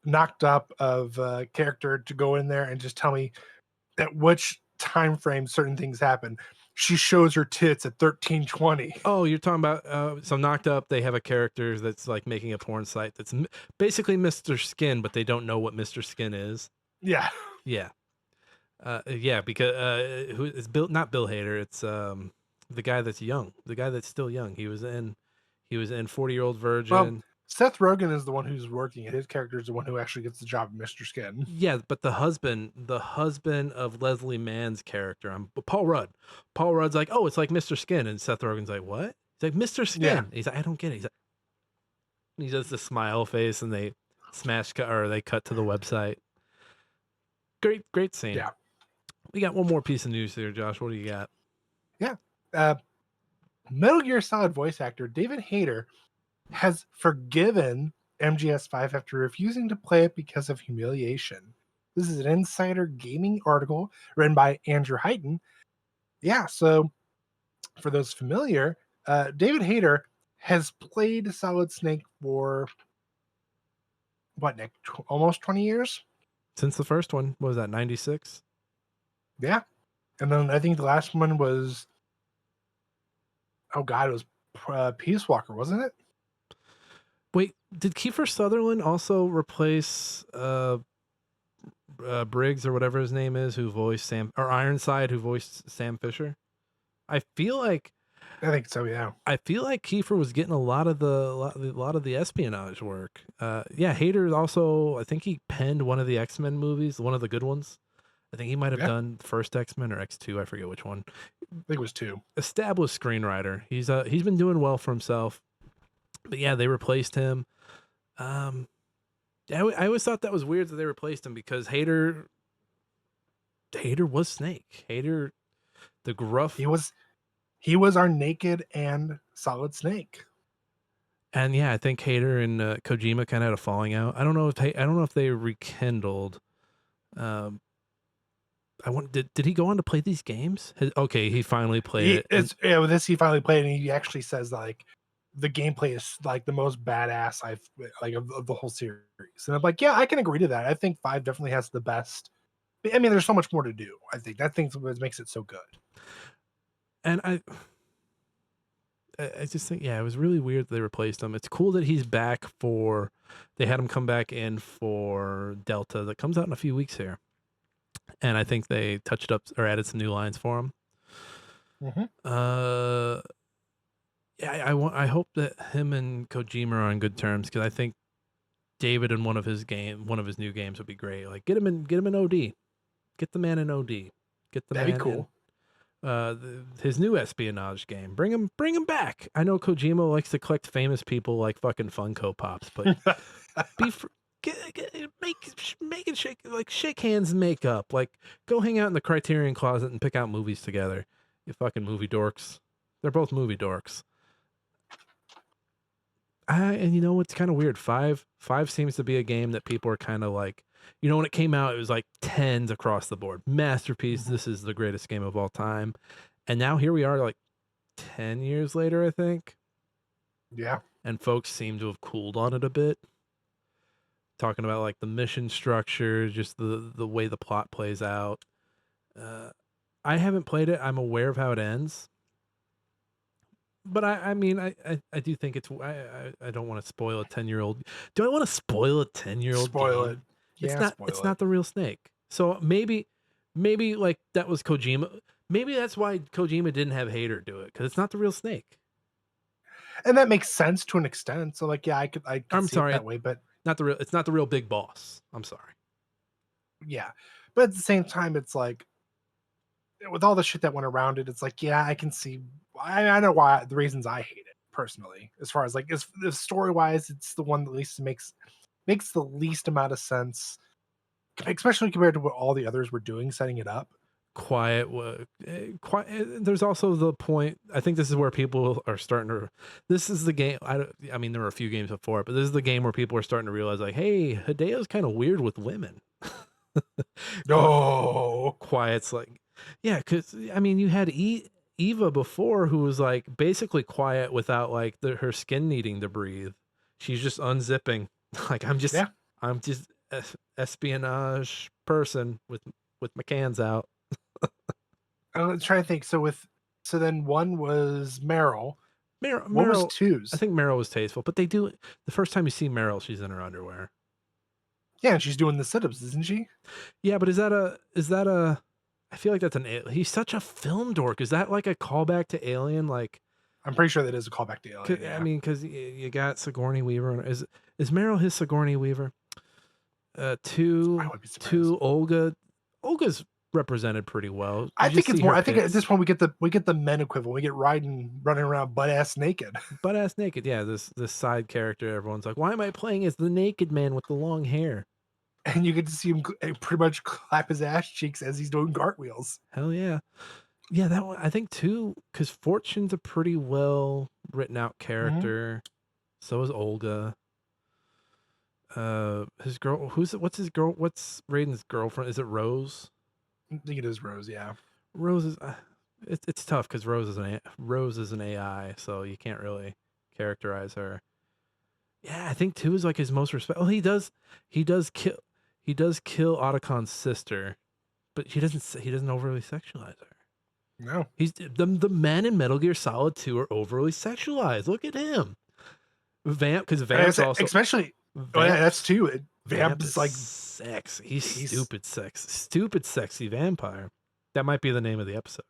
knocked up of character to go in there and just tell me at which time frame certain things happen. She shows her tits at 13:20. Oh, you're talking about so Knocked Up. They have a character that's like making a porn site that's basically Mr. Skin, but they don't know what Mr. Skin is. Yeah, yeah, because who is Bill? Not Bill Hader. It's the guy that's young, the guy that's still young. He was in 40-Year-Old Virgin. Well, Seth Rogen is the one who's working it. His character is the one who actually gets the job of Mr. Skin. Yeah, but the husband of Leslie Mann's character, Paul Rudd. Paul Rudd's like, oh, it's like Mr. Skin, and Seth Rogen's like, what? He's like, Mr. Skin. Yeah. He's like, I don't get it. He's like, he does the smile face, and they they cut to the website. Great scene. Yeah. We got one more piece of news here, Josh. What do you got? Yeah. Metal Gear Solid voice actor David Hayter has forgiven MGS5 after refusing to play it because of humiliation. This is an Insider Gaming article written by Andrew Heighton. Yeah, so for those familiar, David Hayter has played Solid Snake for what, Nick? Almost 20 years? Since the first one, what was that, 96? Yeah. And then I think the last one was, oh God, it was Peace Walker, wasn't it? Wait, did Kiefer Sutherland also replace Briggs or whatever his name is, who voiced Sam, or Ironside, who voiced Sam Fisher? I feel like I feel like Kiefer was getting a lot of the espionage work. Yeah, Hader also, I think he penned one of the X-Men movies, one of the good ones. I think he might have done the first X-Men or X2, I forget which one. I think it was 2. Established screenwriter. He's been doing well for himself. But yeah, they replaced him. Yeah, I always thought that was weird that they replaced him because Hader was Snake. Hader, the gruff. He was our naked and Solid Snake. And yeah, I think Hader and Kojima kind of had a falling out. I don't know if they rekindled. Did he go on to play these games? Okay, he finally played it. He finally played it, and he actually says like the gameplay is like the most badass I've like of the whole series. And I'm like, yeah, I can agree to that. I think 5 definitely has the best. I mean, there's so much more to do. I think that thing's what makes it so good. And I just think, yeah, it was really weird that they replaced him. It's cool that he's back they had him come back in for Delta that comes out in a few weeks here. And I think they touched up or added some new lines for him. Mm-hmm. Yeah, I hope that him and Kojima are on good terms because I think David in one of his new games would be great. Like get him in OD, get the man in OD, That'd be cool. His new espionage game. Bring him back. I know Kojima likes to collect famous people like fucking Funko Pops, but make it shake hands and make up. Like go hang out in the Criterion Closet and pick out movies together. You fucking movie dorks. They're both movie dorks. And you know what's kind of weird? 5 seems to be a game that people are kind of like, you know, when it came out, it was like 10s across the board. Masterpiece. Mm-hmm. This is the greatest game of all time. And now here we are like 10 years later, I think. Yeah. And folks seem to have cooled on it a bit. Talking about like the mission structure, just the way the plot plays out. I haven't played it. I'm aware of how it ends. But I mean, I do think it's, I don't want to spoil a 10-year-old. Do I want to spoil a 10-year-old? Spoil it. Yeah, it's not the real Snake. So maybe like that was Kojima. Maybe that's why Kojima didn't have Hader do it because it's not the real Snake. And that makes sense to an extent. So like, yeah, I'm see sorry, it that way, but it's not the real big boss. I'm sorry. Yeah, but at the same time, it's like with all the shit that went around it, it's like, yeah, I can see. I know why the reasons I hate it personally. As far as like, as story wise, it's the one that at least makes the least amount of sense, especially compared to what all the others were doing, setting it up. Quiet. There's also the point. I think this is where people are starting to. This is the game. I mean, there were a few games before it, but this is the game where people are starting to realize, like, hey, Hideo's kind of weird with women. No, Quiet's like, yeah, because I mean, you had Eva before, who was like basically quiet without like her skin needing to breathe. She's just unzipping. Like I'm just espionage person with my cans out. I'm trying to think. So then one was Meryl. What was 2's? I think Meryl was tasteful, but they do the first time you see Meryl, she's in her underwear. Yeah, and she's doing the sit-ups, isn't she? Yeah, but is that a? I feel like that's he's such a film dork. Is that like a callback to Alien? Like, I'm pretty sure that is a callback to Alien. Yeah. I mean, because you got Sigourney Weaver. And is Meryl his Sigourney Weaver? I Two would be surprised. two Olga. Olga's represented pretty well. I You think just it's see more. her I think at pics. this point we get the men equivalent. We get Raiden running around butt ass naked, Butt ass naked. Yeah, this side character. Everyone's like, why am I playing as the naked man with the long hair? and you get to see him pretty much clap his ass cheeks as he's doing cartwheels. Hell yeah. Yeah, that one I think too, because Fortune's a pretty well written out character. So is Olga. His girl. What's his girl? What's Raiden's girlfriend? Is it Rose? I think it is Rose. Yeah. Rose is. It's tough because Rose is an AI, so you can't really characterize her. Yeah, I think two is like his most respect. Oh, he does kill Otacon's sister, but he doesn't overly sexualize her. No. He's the men in Metal Gear Solid 2 are overly sexualized. Look at him. Vamp, because Vamp's also especially. Vamp, Oh yeah, that's too. Vamp is is like sex. He's stupid sexy vampire. That might be the name of the episode.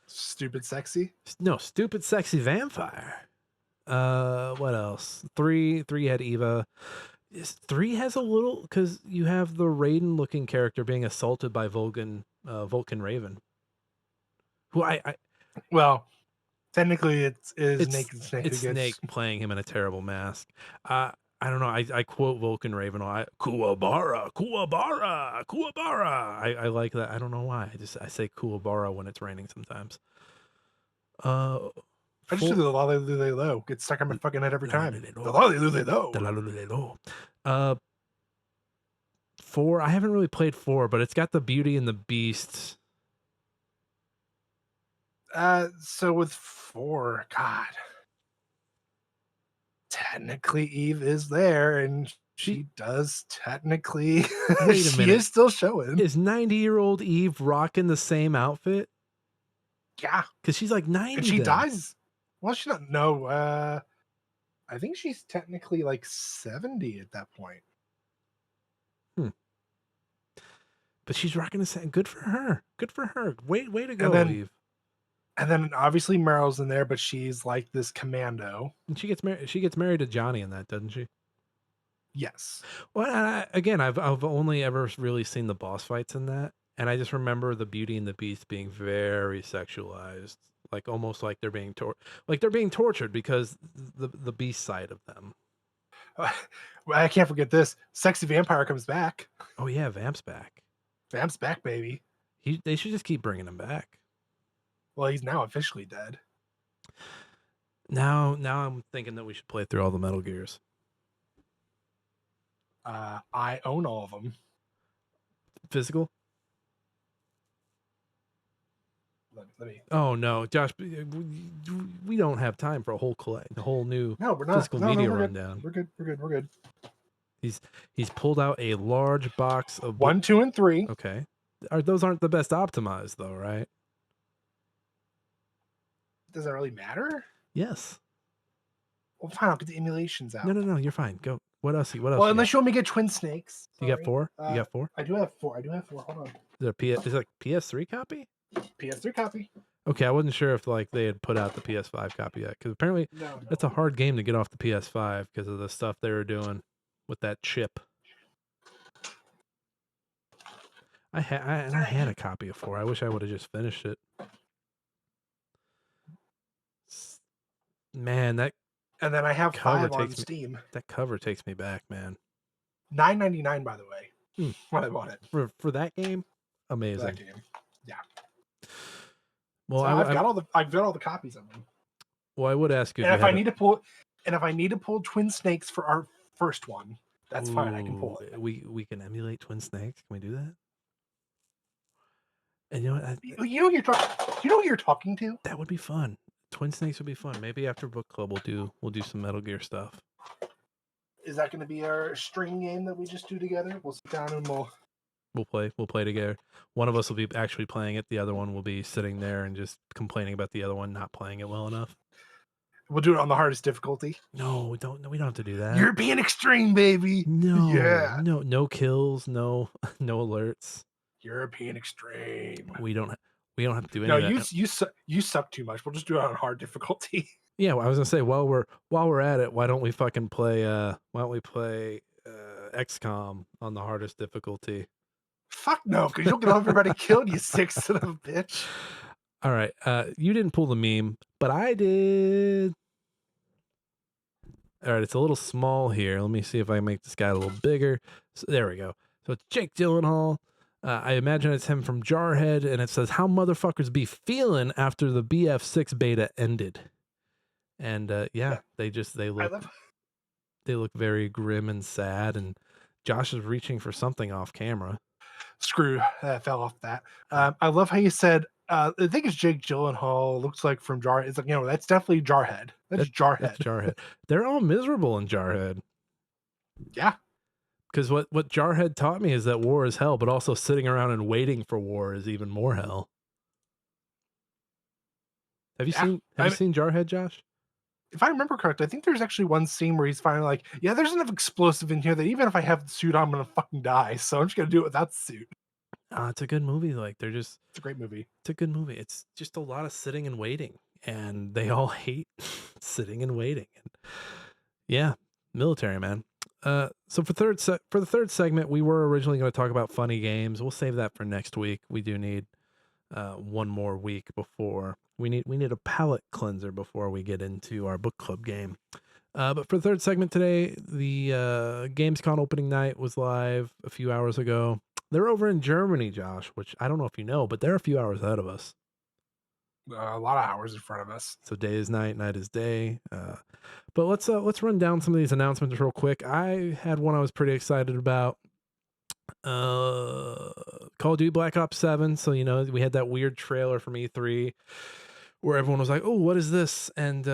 stupid sexy. No, stupid sexy vampire. What else? Three had Eva. Three has a little, because you have the Raiden looking character being assaulted by Vulcan Raven, who Well, technically it's Naked Snake. it's Snake playing him in a terrible mask. I don't know. I quote Vulcan Raven. Kuwabara. I like that. I don't know why. I say Kuwabara when it's raining sometimes. I just do the lolly low. Get stuck on my fucking head every time. The lolly low. 4. I haven't really played 4, but it's got the Beauty and the Beast. So with 4, God, technically Eve is there, and she does technically. Wait a she minute. is still showing. Is 90-year-old Eve rocking the same outfit? Yeah, because she's like 90. and she then. dies. Well, she not. No, I think she's technically like 70 at that point. But she's rocking the same. Good for her. Good for her. Way to go, Eve. And then obviously Meryl's in there, but she's like this commando. And she gets married. She gets married to Johnny in that, doesn't she? Yes. Well, again, I've only ever really seen the boss fights in that, and I just remember the Beauty and the Beast being very sexualized, like almost like they're being tortured because the Beast side of them. I can't forget this. Sexy Vampire comes back. Oh yeah, Vamp's back. Vamp's back, baby. They should just keep bringing him back. Well, he's now officially dead. Now I'm thinking that we should play through all the Metal Gears. I own all of them. Physical? Let me. Oh no, Josh, we don't have time for a whole new No, we're not. physical media rundown. We're good. He's pulled out a large box of 1, 2, and 3. Okay, those aren't the best optimized though, right? Does that really matter? Yes. Well, fine. I'll get the emulations out. No, you're fine. Go. What else? Well, unless you want me to get Twin Snakes. You got 4? You got 4? I do have 4. Hold on. Is it a PS3 copy? PS3 copy. Okay, I wasn't sure if like they had put out the PS5 copy yet, because apparently that's a hard game to get off the PS5 because of the stuff they were doing with that chip. I had a copy of 4. I wish I would have just finished it. Man, that and then I have cover 5 on Steam. That cover takes me back, man. $9.99, by the way. When I bought it for that game, amazing. For that game. Yeah. Well, so I've got all the copies of them. Well, I would ask you. And if I need to pull Twin Snakes for our first one, that's fine. I can pull it. We can emulate Twin Snakes. Can we do that? And you know what? You know who you're talking to? That would be fun. Twin Snakes would be fun. Maybe after book club we'll do some Metal Gear stuff. Is that going to be our string game that we just do together? We'll sit down and we'll play together. One of us will be actually playing it. The other one will be sitting there and just complaining about the other one not playing it well enough. We'll do it on the hardest difficulty. No, we don't have to do that. European Extreme, baby. No. Yeah. No kills, no alerts. European Extreme. We don't We don't have to do any No, of that. you suck too much. We'll just do it on hard difficulty. Yeah, I was gonna say while we're at it, why don't we fucking play? Why don't we play XCOM on the hardest difficulty? Fuck no, because you'll get everybody killed, you sick son of a bitch. All right, you didn't pull the meme, but I did. All right, it's a little small here. Let me see if I can make this guy a little bigger. So, there we go. So it's Jake Gyllenhaal. I imagine it's him from Jarhead, and it says, "How motherfuckers be feeling after the BF6 beta ended?" And yeah, they look very grim and sad. And Josh is reaching for something off camera. Screw fell off that. I love how you said. I think it's Jake Gyllenhaal. Looks like from Jarhead. It's like that's definitely Jarhead. That's Jarhead. That's Jarhead. They're all miserable in Jarhead. Yeah. Because what Jarhead taught me is that war is hell, but also sitting around and waiting for war is even more hell. Have you seen Jarhead, Josh? If I remember correct, I think there's actually one scene where he's finally like, yeah, there's enough explosive in here that even if I have the suit, I'm gonna fucking die. So I'm just gonna do it without the suit. It's a good movie. Like It's a great movie. It's a good movie. It's just a lot of sitting and waiting, and they all hate sitting and waiting. And yeah, military, man. So for the third segment, we were originally going to talk about funny games. We'll save that for next week. We do need one more week before we need a palate cleanser before we get into our book club game. But for the third segment today, the Gamescom opening night was live a few hours ago. They're over in Germany, Josh, which I don't know if you know, but they're a few hours ahead of us. A lot of hours in front of us. So day is night, night is day. But let's run down some of these announcements real quick. I had one I was pretty excited about. Call of Duty Black Ops 7. So we had that weird trailer from E3 where everyone was like, "Oh, what is this?" And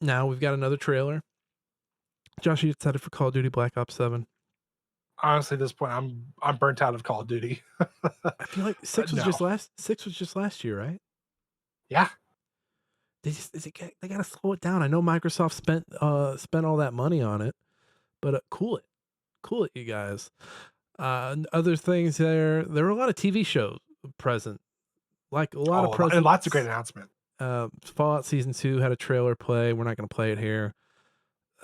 now we've got another trailer. Josh, are you excited for Call of Duty Black Ops 7? Honestly, at this point, I'm burnt out of Call of Duty. I feel like 6 was just last year, right? Yeah. They got to slow it down. I know Microsoft spent all that money on it, but cool it, you guys. Other things there were a lot of TV shows present, like a lot of presents, and lots of great announcements. Fallout Season 2 had a trailer play. We're not going to play it here.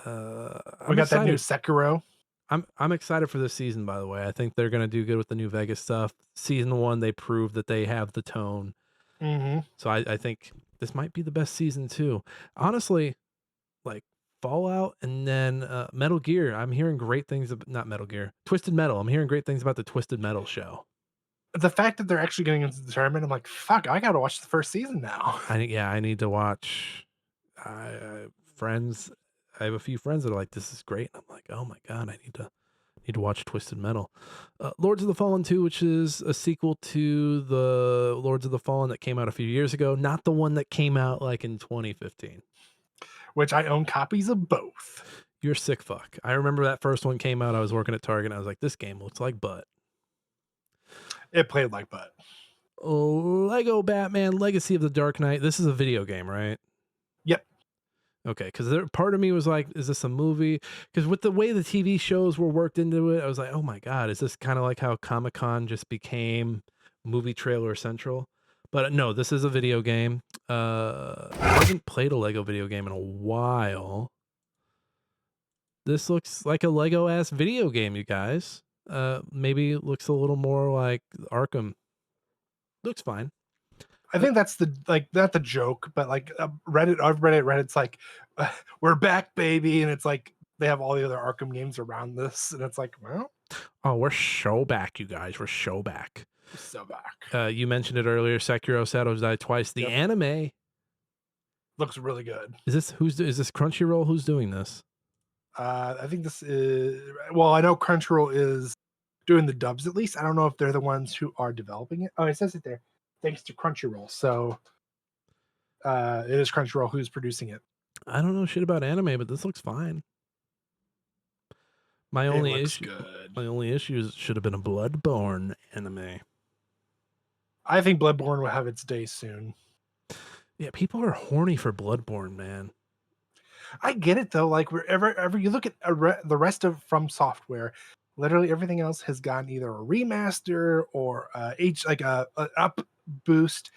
We got that new Sekiro. I'm excited for this season, by the way. I think they're going to do good with the New Vegas stuff. Season 1, they proved that they have the tone. Mm-hmm. So I think this might be the best season too. Honestly, like Fallout and then Metal Gear. I'm hearing great things not Metal Gear. Twisted Metal. I'm hearing great things about the Twisted Metal show. The fact that they're actually getting into the tournament, I'm like, fuck, I gotta watch the first season now. I need to watch. Friends. I have a few friends that are like, "This is great." I'm like, "Oh my god, I need to watch Twisted Metal." Lords of the Fallen 2, which is a sequel to the Lords of the Fallen that came out a few years ago, not the one that came out like in 2015. Which I own copies of both. You're sick fuck. I remember that first one came out. I was working at Target and I was like, this game looks like butt. It played like butt. Lego Batman Legacy of the Dark Knight. This is a video game, right? Yep. Okay, because part of me was like, is this a movie? Because with the way the TV shows were worked into it, I was like, oh my god, is this kind of like how Comic-Con just became movie trailer central? But no, this is a video game. I haven't played a Lego video game in a while. This looks like a Lego-ass video game, you guys. Maybe it looks a little more like Arkham. Looks fine. I think that's not the joke, but like Reddit, I've read it. Reddit's like, we're back, baby. And it's like, they have all the other Arkham games around this. And it's like, well. Oh, we're so back, you guys. We're so back. So back. You mentioned it earlier. Sekiro Shadows Die Twice. The anime looks really good. Is this Crunchyroll? Who's doing this? I think this is, well, I know Crunchyroll is doing the dubs at least. I don't know if they're the ones who are developing it. Oh, it says it there. Thanks to Crunchyroll. So it is Crunchyroll who's producing it. I don't know shit about anime, but this looks fine. My only issue is it should have been a Bloodborne anime. I think Bloodborne will have its day soon. Yeah, people are horny for Bloodborne, man. I get it though. Like wherever you look at the rest of From Software, literally everything else has gotten either a remaster or boost.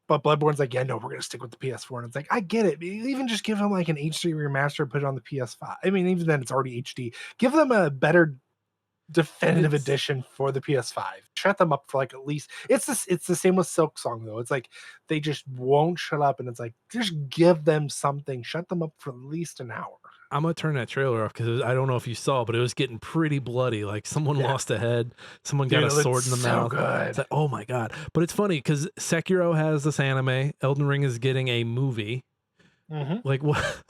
But Bloodborne's like, yeah, no, we're gonna stick with the PS4, and it's like, I get it. Even just give them like an HD remaster, put it on the PS5. I mean, even then, it's already HD. Give them a better definitive edition for the PS5. Shut them up for like at least. It's the same with Silk Song though. It's like they just won't shut up, and it's like just give them something. Shut them up for at least an hour. I'm gonna turn that trailer off because I don't know if you saw, but it was getting pretty bloody. Like someone lost a head, someone got a sword in the mouth. Good. It's like, oh my god! But it's funny because Sekiro has this anime. Elden Ring is getting a movie. Mm-hmm. Like what?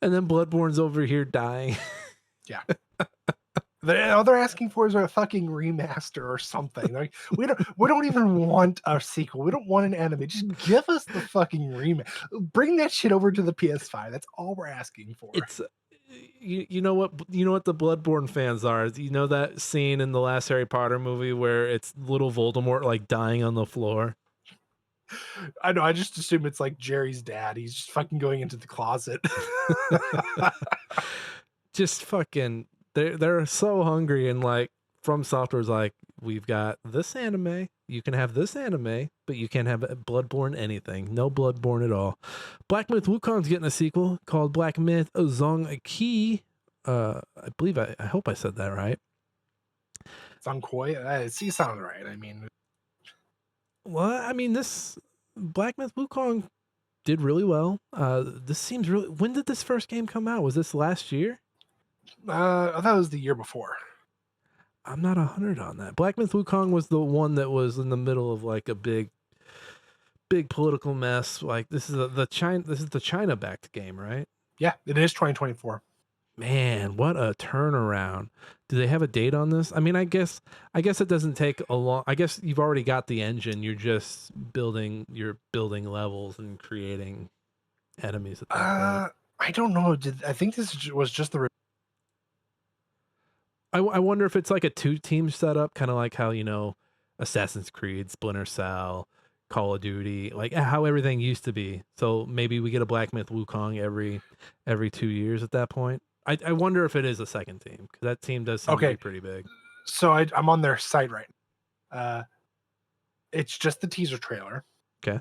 And then Bloodborne's over here dying. Yeah. All they're asking for is a fucking remaster or something. Like we don't even want a sequel. We don't want an anime. Just give us the fucking remake. Bring that shit over to the PS5. That's all we're asking for. It's you know what the Bloodborne fans are. You know that scene in the last Harry Potter movie where it's little Voldemort like dying on the floor. I know. I just assume it's like Jerry's dad. He's just fucking going into the closet. Just fucking. They're so hungry, and like From Software's like, we've got this anime, you can have this anime, but you can't have Bloodborne anything. No Bloodborne at all. Black Myth Wukong's getting a sequel called Black Myth Zong Ki. I believe I hope I said that right. Zongkoi. See, sounds right. I mean, well, I mean this Black Myth Wukong did really well. This seems really. When did this first game come out? Was this last year? I thought it was the year before. I'm not 100 on that. Black Myth Wukong was the one that was in the middle of like a big political mess. Like this is the China backed game, right? Yeah, it is 2024. Man, what a turnaround. Do they have a date on this? I mean, I guess it doesn't take a long. I guess you've already got the engine. You're just building levels and creating enemies at that point. I don't know. I think this was just the I wonder if it's like a 2-team setup, kind of like how, Assassin's Creed, Splinter Cell, Call of Duty, like how everything used to be. So maybe we get a Black Myth Wukong every 2 years at that point. I wonder if it is a second team, because that team does seem to be pretty big. So I'm on their site right now. It's just the teaser trailer. Okay.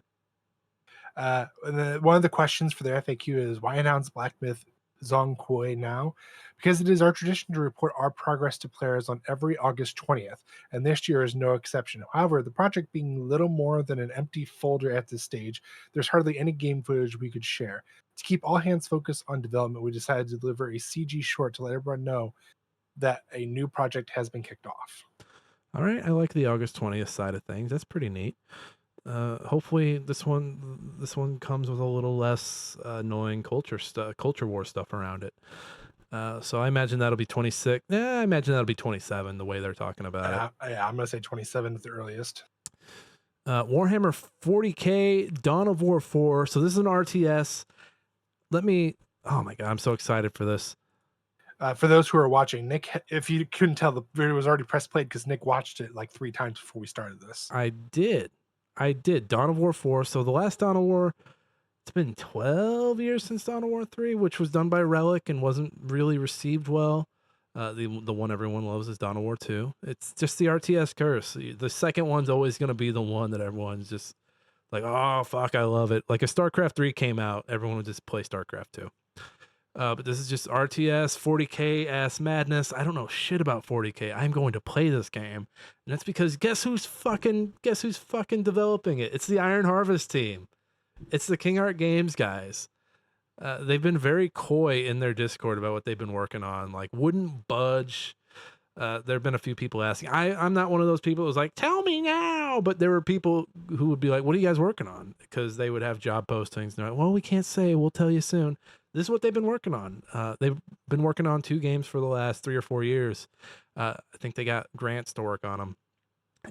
And one of the questions for their FAQ is, why announce Black Myth Zongkoi now? Because it is our tradition to report our progress to players on every August 20th, and this year is no exception. However, the project being little more than an empty folder at this stage, there's hardly any game footage we could share. To keep all hands focused on development, we decided to deliver a CG short to let everyone know that a new project has been kicked off. All right, I like the August 20th side of things. That's pretty neat. Hopefully this one comes with a little less annoying culture war stuff around it. So I imagine that'll be 26. I imagine that'll be 27 the way they're talking about it. Yeah, I'm gonna say 27 at the earliest. Warhammer 40K Dawn of War 4. So this is an RTS. Oh my god, I'm so excited for this. For those who are watching, Nick, if you couldn't tell, the video was already press played because Nick watched it like 3 times before we started this. I did. Dawn of War 4. So the last Dawn of War, it's been 12 years since Dawn of War 3, which was done by Relic and wasn't really received well. The one everyone loves is Dawn of War 2. It's just the RTS curse. The second one's always going to be the one that everyone's just like, oh, fuck, I love it. Like if StarCraft 3 came out, everyone would just play StarCraft 2. But this is just RTS, 40K ass madness. I don't know shit about 40K. I'm going to play this game. And that's because guess who's fucking developing it? It's the Iron Harvest team. It's the King Art Games guys. They've been very coy in their Discord about what they've been working on. Like wouldn't budge. There have been a few people asking. I'm not one of those people who was like, tell me now. But there were people who would be like, what are you guys working on? Because they would have job postings. And they're like, well, we can't say. We'll tell you soon. This is what they've been working on. They've been working on 2 games for the last 3 or 4 years. I think they got grants to work on them.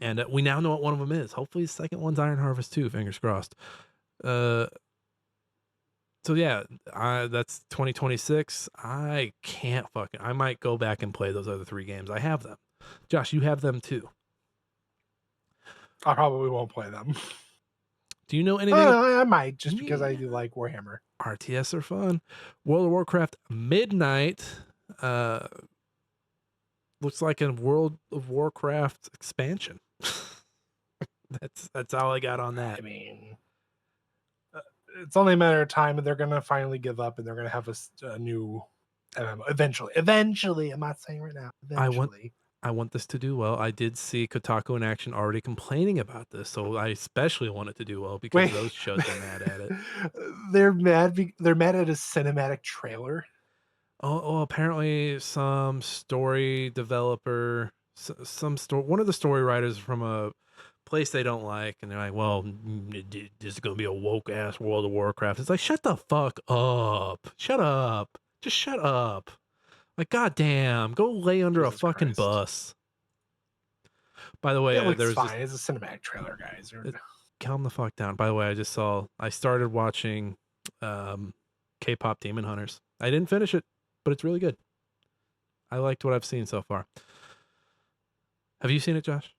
And we now know what one of them is. Hopefully the second one's Iron Harvest 2, fingers crossed. So yeah, that's 2026. I might go back and play those other 3 games. I have them. Josh, you have them too. I probably won't play them. Do you know anything? I might, just because I do like Warhammer. RTS are fun. World of Warcraft Midnight looks like a World of Warcraft expansion. That's all I got on I that. mean, it's only a matter of time, and they're gonna finally give up, and they're gonna have a new MMO eventually. Eventually, I'm not saying right now. I want Eventually, I want this to do well. I did see Kotaku in action already complaining about this, so I especially want it to do well because wait, those shows are mad at it. they're mad. They're mad at a cinematic trailer. Apparently some story developer, one of the story writers from a place they don't like, and they're like, "Well, this is gonna be a woke ass World of Warcraft." It's like, shut the fuck up, shut up, just shut up. Like, goddamn, go lay under a Jesus fucking Christ. bus. By the It way, looks there was fine. It's a cinematic trailer, guys. calm the fuck down. By the way, I started watching K-pop Demon Hunters. I didn't finish it, but it's really good. I liked what I've seen so far. Have you seen it, Josh?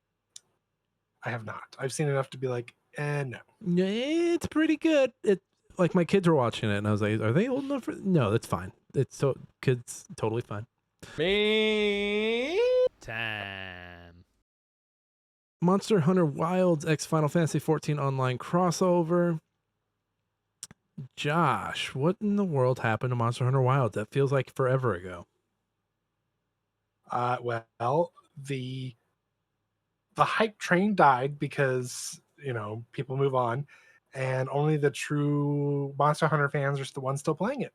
I have not. I've seen enough to be like, no. It's pretty good. It like my kids were watching it, and I was like, "Are they old enough for?" No, that's fine. It's so kids totally fine. Me time. Monster Hunter Wilds X Final Fantasy 14 online crossover. Josh, what in the world happened to Monster Hunter Wilds? That feels like forever ago. Well, the hype train died because people move on, and only the true Monster Hunter fans are the ones still playing it.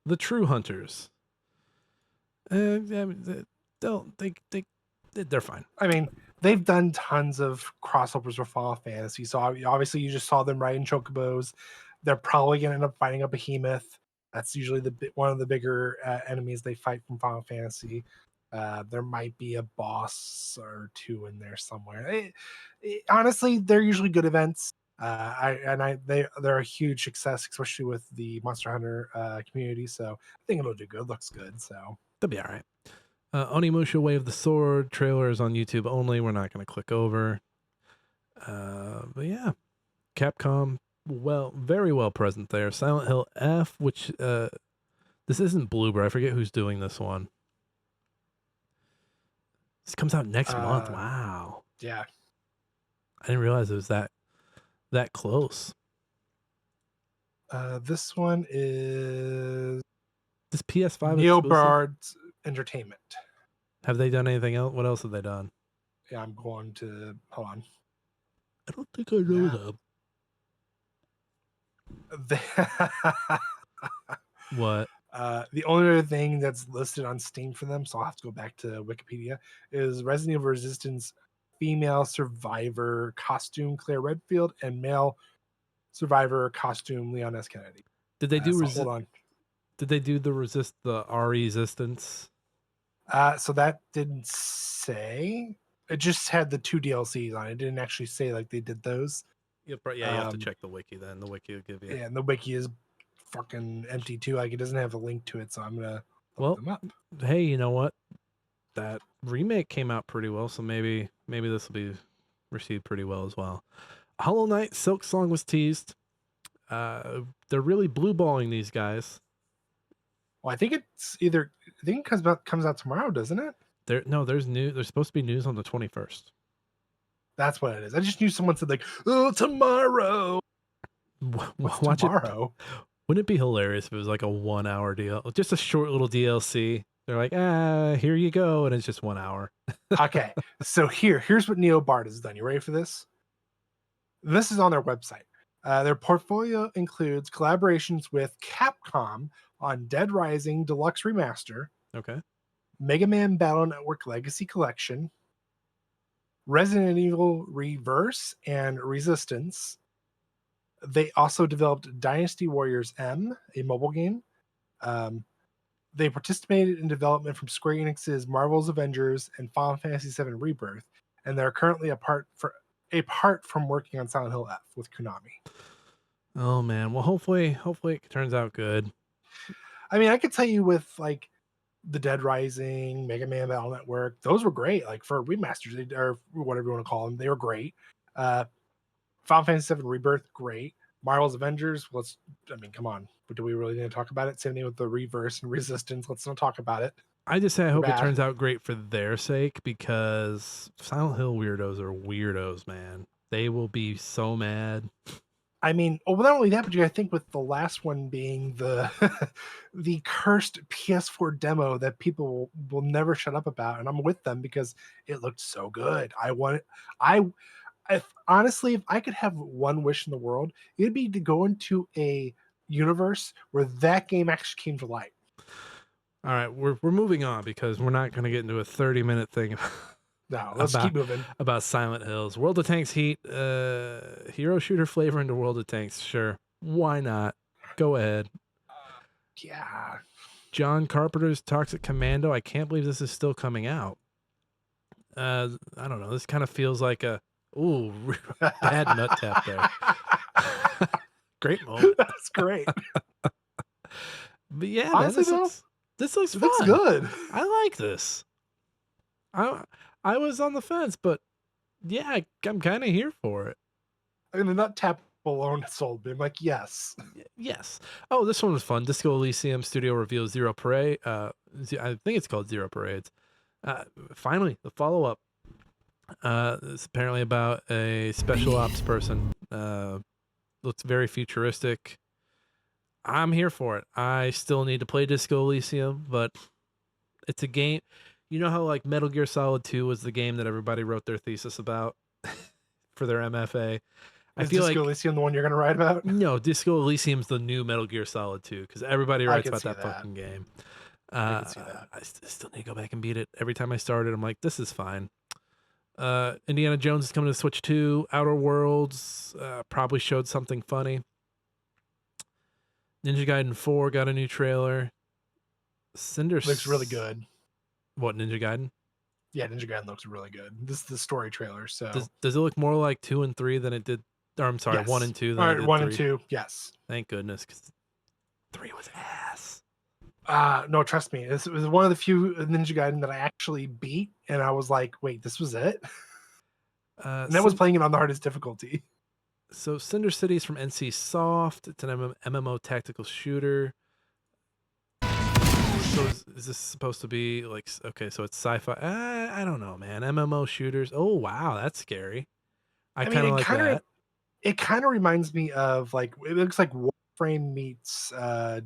The true hunters. They're fine. I mean, they've done tons of crossovers with Final Fantasy, so obviously you just saw them riding chocobos. They're probably going to end up fighting a behemoth. That's usually one of the bigger enemies they fight from Final Fantasy. There might be a boss or two in there somewhere. Honestly, they're usually good events. They're a huge success, especially with the Monster Hunter community. So I think it'll do good. Looks good. So They'll be all right. Onimusha Way of the Sword trailer is on YouTube only. We're not going to click over. But yeah, Capcom, very well present there. Silent Hill F, which this isn't Bloober. I forget who's doing this one. This comes out next month. Wow. yeah. I didn't realize it was that close. This one is This PS5 Neobard Entertainment. Have they done anything else? What else have they done? Yeah, I'm going to hold on. I don't think I know them. What? The only other thing that's listed on Steam for them, so I'll have to go back to Wikipedia, is Resident Evil Resistance female survivor costume Claire Redfield and male survivor costume Leon S. Kennedy. Did they do hold on? Did they do the resistance? So that didn't say. It just had the 2 DLCs on it. It didn't actually say like they did those. Yeah, you have to check the wiki then. The wiki will give you. Yeah, and the wiki is fucking empty too. Like it doesn't have a link to it, so I'm gonna look them up. Hey, you know what? That remake came out pretty well, so maybe this will be received pretty well as well. Hollow Knight Silk Song was teased. They're really blue balling these guys. Well, I think it comes out tomorrow, doesn't it? There's new. There's supposed to be news on the 21st. That's what it is. I just knew someone said like, "Oh, tomorrow." Watch tomorrow? Wouldn't it be hilarious if it was like a 1 hour deal, just a short little DLC? They're like, here you go, and it's just 1 hour. Okay, so here's what Neobard has done. You ready for this? This is on their website. Their portfolio includes collaborations with Capcom on Dead Rising Deluxe Remaster, Okay, Mega Man Battle Network Legacy Collection, Resident Evil Reverse and Resistance. They also developed Dynasty Warriors M, a mobile game. They participated in development from Square Enix's Marvel's Avengers and Final Fantasy VII Rebirth, and they're currently apart from working on Silent Hill F with Konami. Oh man, well hopefully it turns out good. I mean, I could tell you with like the Dead Rising, Mega Man Battle Network, those were great. Like for remasters or whatever you want to call them, they were great. Final Fantasy VII Rebirth, great. Marvel's Avengers, come on. But do we really need to talk about it? Same thing with the Reverse and Resistance. Let's not talk about it. I just say I hope bad. it turns out great for their sake, because Silent Hill weirdos are weirdos, man. They will be so mad. I mean, well, not only that, but you gotta think with the last one being the the cursed PS4 demo that people will never shut up about, and I'm with them because it looked so good. I if honestly, if I could have one wish in the world, it'd be to go into a universe where that game actually came to light. All right, we're moving on because we're not going to get into a 30-minute thing No, let's keep moving. about Silent Hills. World of Tanks Heat, hero shooter flavor into World of Tanks. Sure, why not? Go ahead. Yeah. John Carpenter's Toxic Commando. I can't believe this is still coming out. I don't know. This kind of feels like a bad nut tap there. Great moment. That's great. But yeah, Honestly, man, this looks it fun. looks good. I like this. I was on the fence, but yeah, I'm kind of here for it. I mean, the nut tap alone sold me. I'm like, yes. Yes. Oh, this one was fun. Disco Elysium Studio reveals Zero Parade. I think it's called Zero Parades. Finally, the follow up. It's apparently about a special ops person. Looks very futuristic. I'm here for it. I still need to play Disco Elysium, but it's a game. You know how like Metal Gear Solid 2 was the game that everybody wrote their thesis about for their MFA? I Is feel Disco like Elysium the one you're going to write about? no, Disco Elysium's the new Metal Gear Solid 2 because everybody I writes can about see that that. fucking game. I can see that. I still need to go back and beat it. Every time I start it, I'm like, this is fine. Indiana Jones is coming to Switch 2. Outer Worlds probably showed something funny. Ninja Gaiden 4 got a new trailer. Cinder Looks really good. What, Ninja Gaiden? Yeah, Ninja Gaiden looks really good. This is the story trailer, so Does it look more like 2 and 3 than it did? Or I'm sorry, yes. 1 and 2 than All it right, did 1 3? and 2, yes. Thank goodness, because 3 was ass. No, trust me. This was one of the few Ninja Gaiden that I actually beat, and I was like, wait, this was it? And that was playing it on the hardest difficulty. So Cinder City is from NC Soft. It's an MMO tactical shooter. So is this supposed to be like, okay, so it's sci-fi. I don't know, man. MMO shooters. Oh, wow, that's scary. I kind of like that. It kind of reminds me of like, it looks like Warframe meets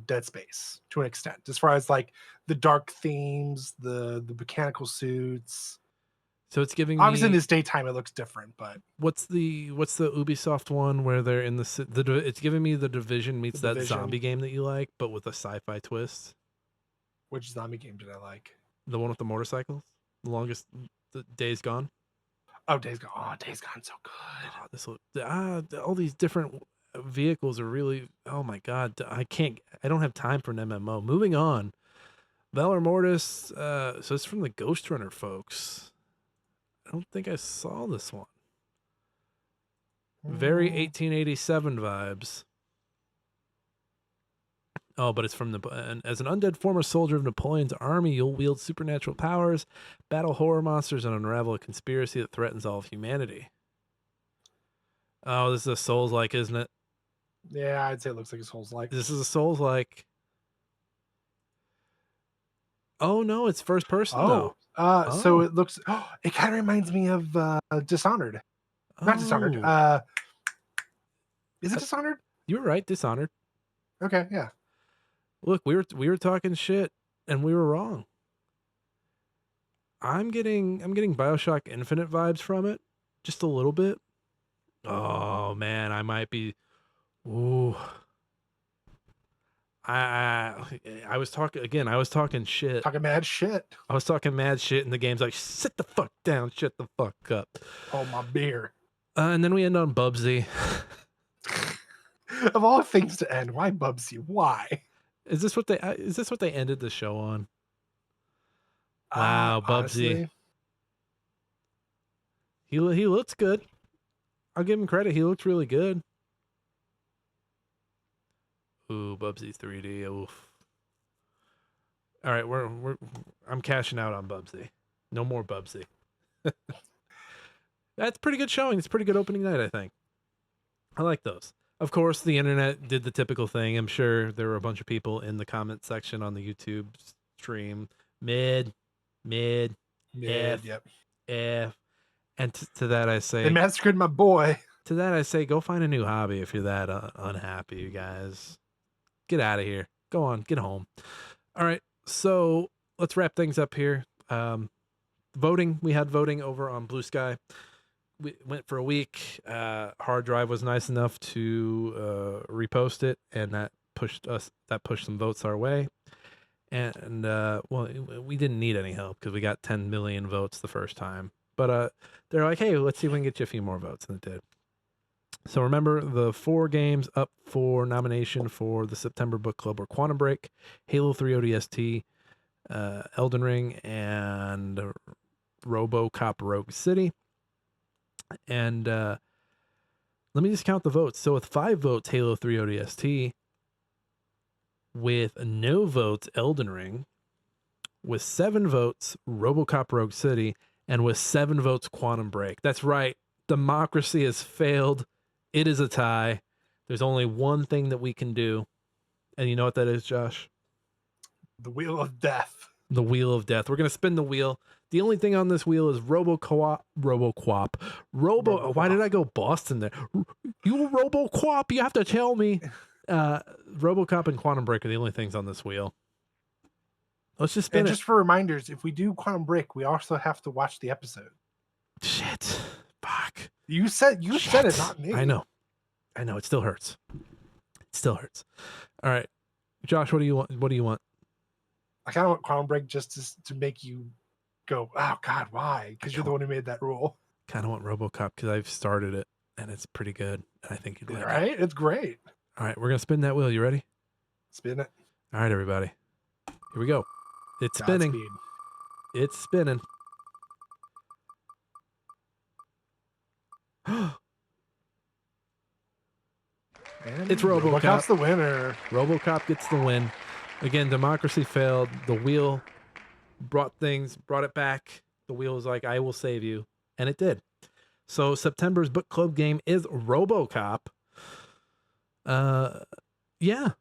Dead Space to an extent, as far as like the dark themes, the mechanical suits. So it's giving obviously me, in this daytime it looks different, but what's the Ubisoft one where they're in it's giving me The Division meets that zombie game that you like, but with a sci-fi twist. Which zombie game did I like? The one with the motorcycles? The Days Gone? Oh, Days Gone. Oh, Days Gone, so good. All these different vehicles are really, oh my God. I don't have time for an MMO. Moving on. Valor Mortis. So it's from the Ghost Runner folks. I don't think I saw this one. Very 1887 vibes. Oh, but it's from as an undead former soldier of Napoleon's army, you'll wield supernatural powers, battle horror monsters, and unravel a conspiracy that threatens all of humanity. Oh, this is a Souls-like, isn't it? Yeah, I'd say it looks like a Souls-like. This is a Souls-like. Oh no, it's first person though. So it looks. Oh, it kind of reminds me of Dishonored. Not Dishonored. Is it Dishonored? You were right, Dishonored. Okay, yeah. Look, we were talking shit and we were wrong. I'm getting BioShock Infinite vibes from it, just a little bit. Oh man, I might be. Ooh. I was talking again. I was talking shit. Talking mad shit. I was talking mad shit, and the game's like, sit the fuck down, shut the fuck up. Oh, my beer. And then we end on Bubsy. Of all things to end, why Bubsy? Why? Is this what they ended the show on? Wow, Bubsy. Honestly, He looks good. I'll give him credit. He looks really good. Ooh, Bubsy 3D. Oof. All right, I'm cashing out on Bubsy. No more Bubsy. That's pretty good showing. It's a pretty good opening night, I think. I like those. Of course, the internet did the typical thing. I'm sure there were a bunch of people in the comment section on the YouTube stream. Mid, yep. F. And to that I They say, massacred my boy. go find a new hobby if you're that unhappy, you guys. Get out of here. Go on, get home. All right, so let's wrap things up here. Voting, we had voting over on Blue Sky. We went for a week. Hard Drive was nice enough to repost it, and that pushed some votes our way. And well, we didn't need any help because we got 10 million votes the first time. But they're like, hey, let's see if we can get you a few more votes, and it did. So remember, the 4 games up for nomination for the September book club were Quantum Break, Halo 3 ODST, Elden Ring, and RoboCop Rogue City. And let me just count the votes. So with 5 votes, Halo 3 ODST. With no votes, Elden Ring. With 7 votes, RoboCop Rogue City. And with 7 votes, Quantum Break. That's right. Democracy has failed. It is a tie. There's only one thing that we can do. And you know what that is, Josh? The Wheel of Death. The Wheel of Death. We're going to spin the wheel. The only thing on this wheel is RoboCop. Why did I go Boston there? You RoboCop, you have to tell me. RoboCop and Quantum Break are the only things on this wheel. Let's just spin And it. just for reminders, if we do Quantum Break, we also have to watch the episode. Shit. Fuck. You said it, not me. I know. It still hurts. All right. Josh, what do you want? I kind of want Quantum Break just to make you go, oh God, why? Because you're the one who made that rule. Kind of want RoboCop because I've started it and it's pretty good. I think you'd like it. Right? It's great. All right, we're gonna spin that wheel. You ready? Spin it. All right, everybody. Here we go. It's spinning. Godspeed. It's spinning. And It's RoboCop. RoboCop's the winner. RoboCop gets the win. Again, democracy failed. The wheel brought it back. The wheel was like, I will save you. And it did. So September's book club game is RoboCop. Yeah,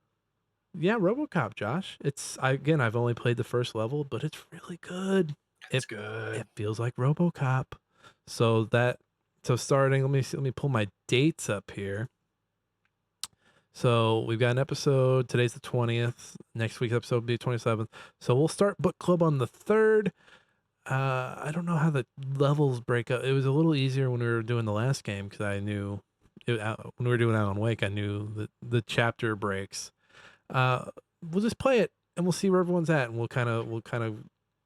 RoboCop, Josh. I've only played the first level, but it's really good. It's good. It feels like RoboCop. So starting, let me pull my dates up here. So we've got an episode. Today's the 20th. Next week's episode will be 27th. So we'll start book club on the 3rd. I don't know how the levels break up. It was a little easier when we were doing the last game because I knew when we were doing Alan Wake, I knew the chapter breaks. We'll just play it and we'll see where everyone's at, and we'll kind of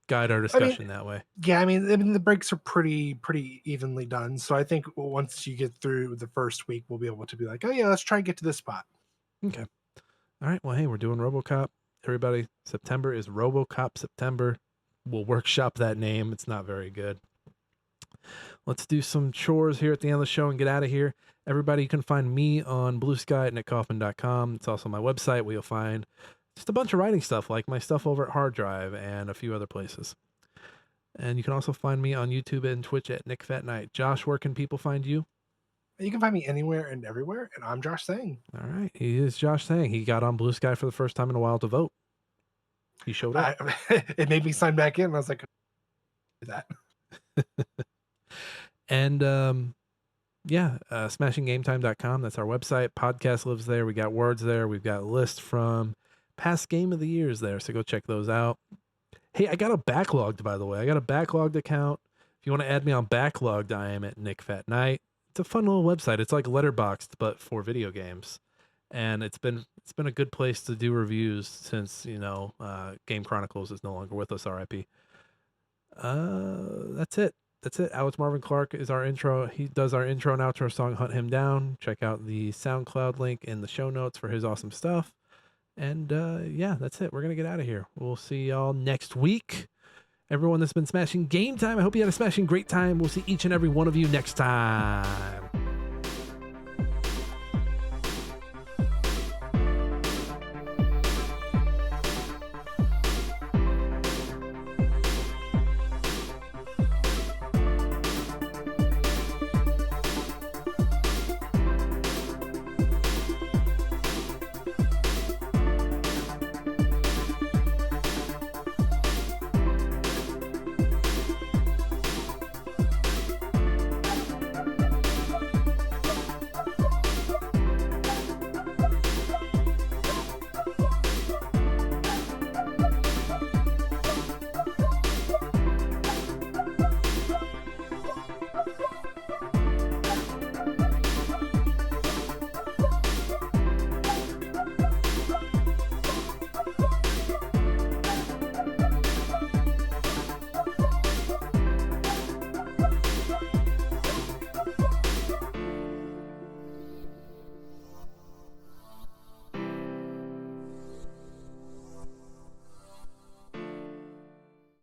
guide our discussion that way. Yeah, I mean the breaks are pretty evenly done. So I think once you get through the first week, we'll be able to be like, oh yeah, let's try and get to this spot. Okay. All right. Well, hey, we're doing RoboCop. Everybody, September is RoboCop September. We'll workshop that name. It's not very good. Let's do some chores here at the end of the show and get out of here. Everybody, you can find me on Blue Sky at nickkaufman.com. It's also my website where you'll find just a bunch of writing stuff like my stuff over at Hard Drive and a few other places. And you can also find me on YouTube and Twitch at Nick Fat Knight. Josh, where can people find you? You can find me anywhere and everywhere, and I'm Josh Sang. All right. He is Josh Sang. He got on Blue Sky for the first time in a while to vote. He showed up. It made me sign back in, and I was like, do that. And smashinggametime.com. That's our website. Podcast lives there. We got words there. We've got lists from past game of the years there. So go check those out. Hey, I got a backlogged, by the way. I got a backlogged account. If you want to add me on backlogged, I am at Nick Fat Knight. It's a fun little website. It's like Letterboxd, but for video games. And it's been a good place to do reviews since, Game Chronicles is no longer with us, RIP. That's it. Alex Marvin Clark is our intro. He does our intro and outro song, Hunt Him Down. Check out the SoundCloud link in the show notes for his awesome stuff. And that's it. We're going to get out of here. We'll see y'all next week. Everyone that's been smashing game time, I hope you had a smashing great time. We'll see each and every one of you next time.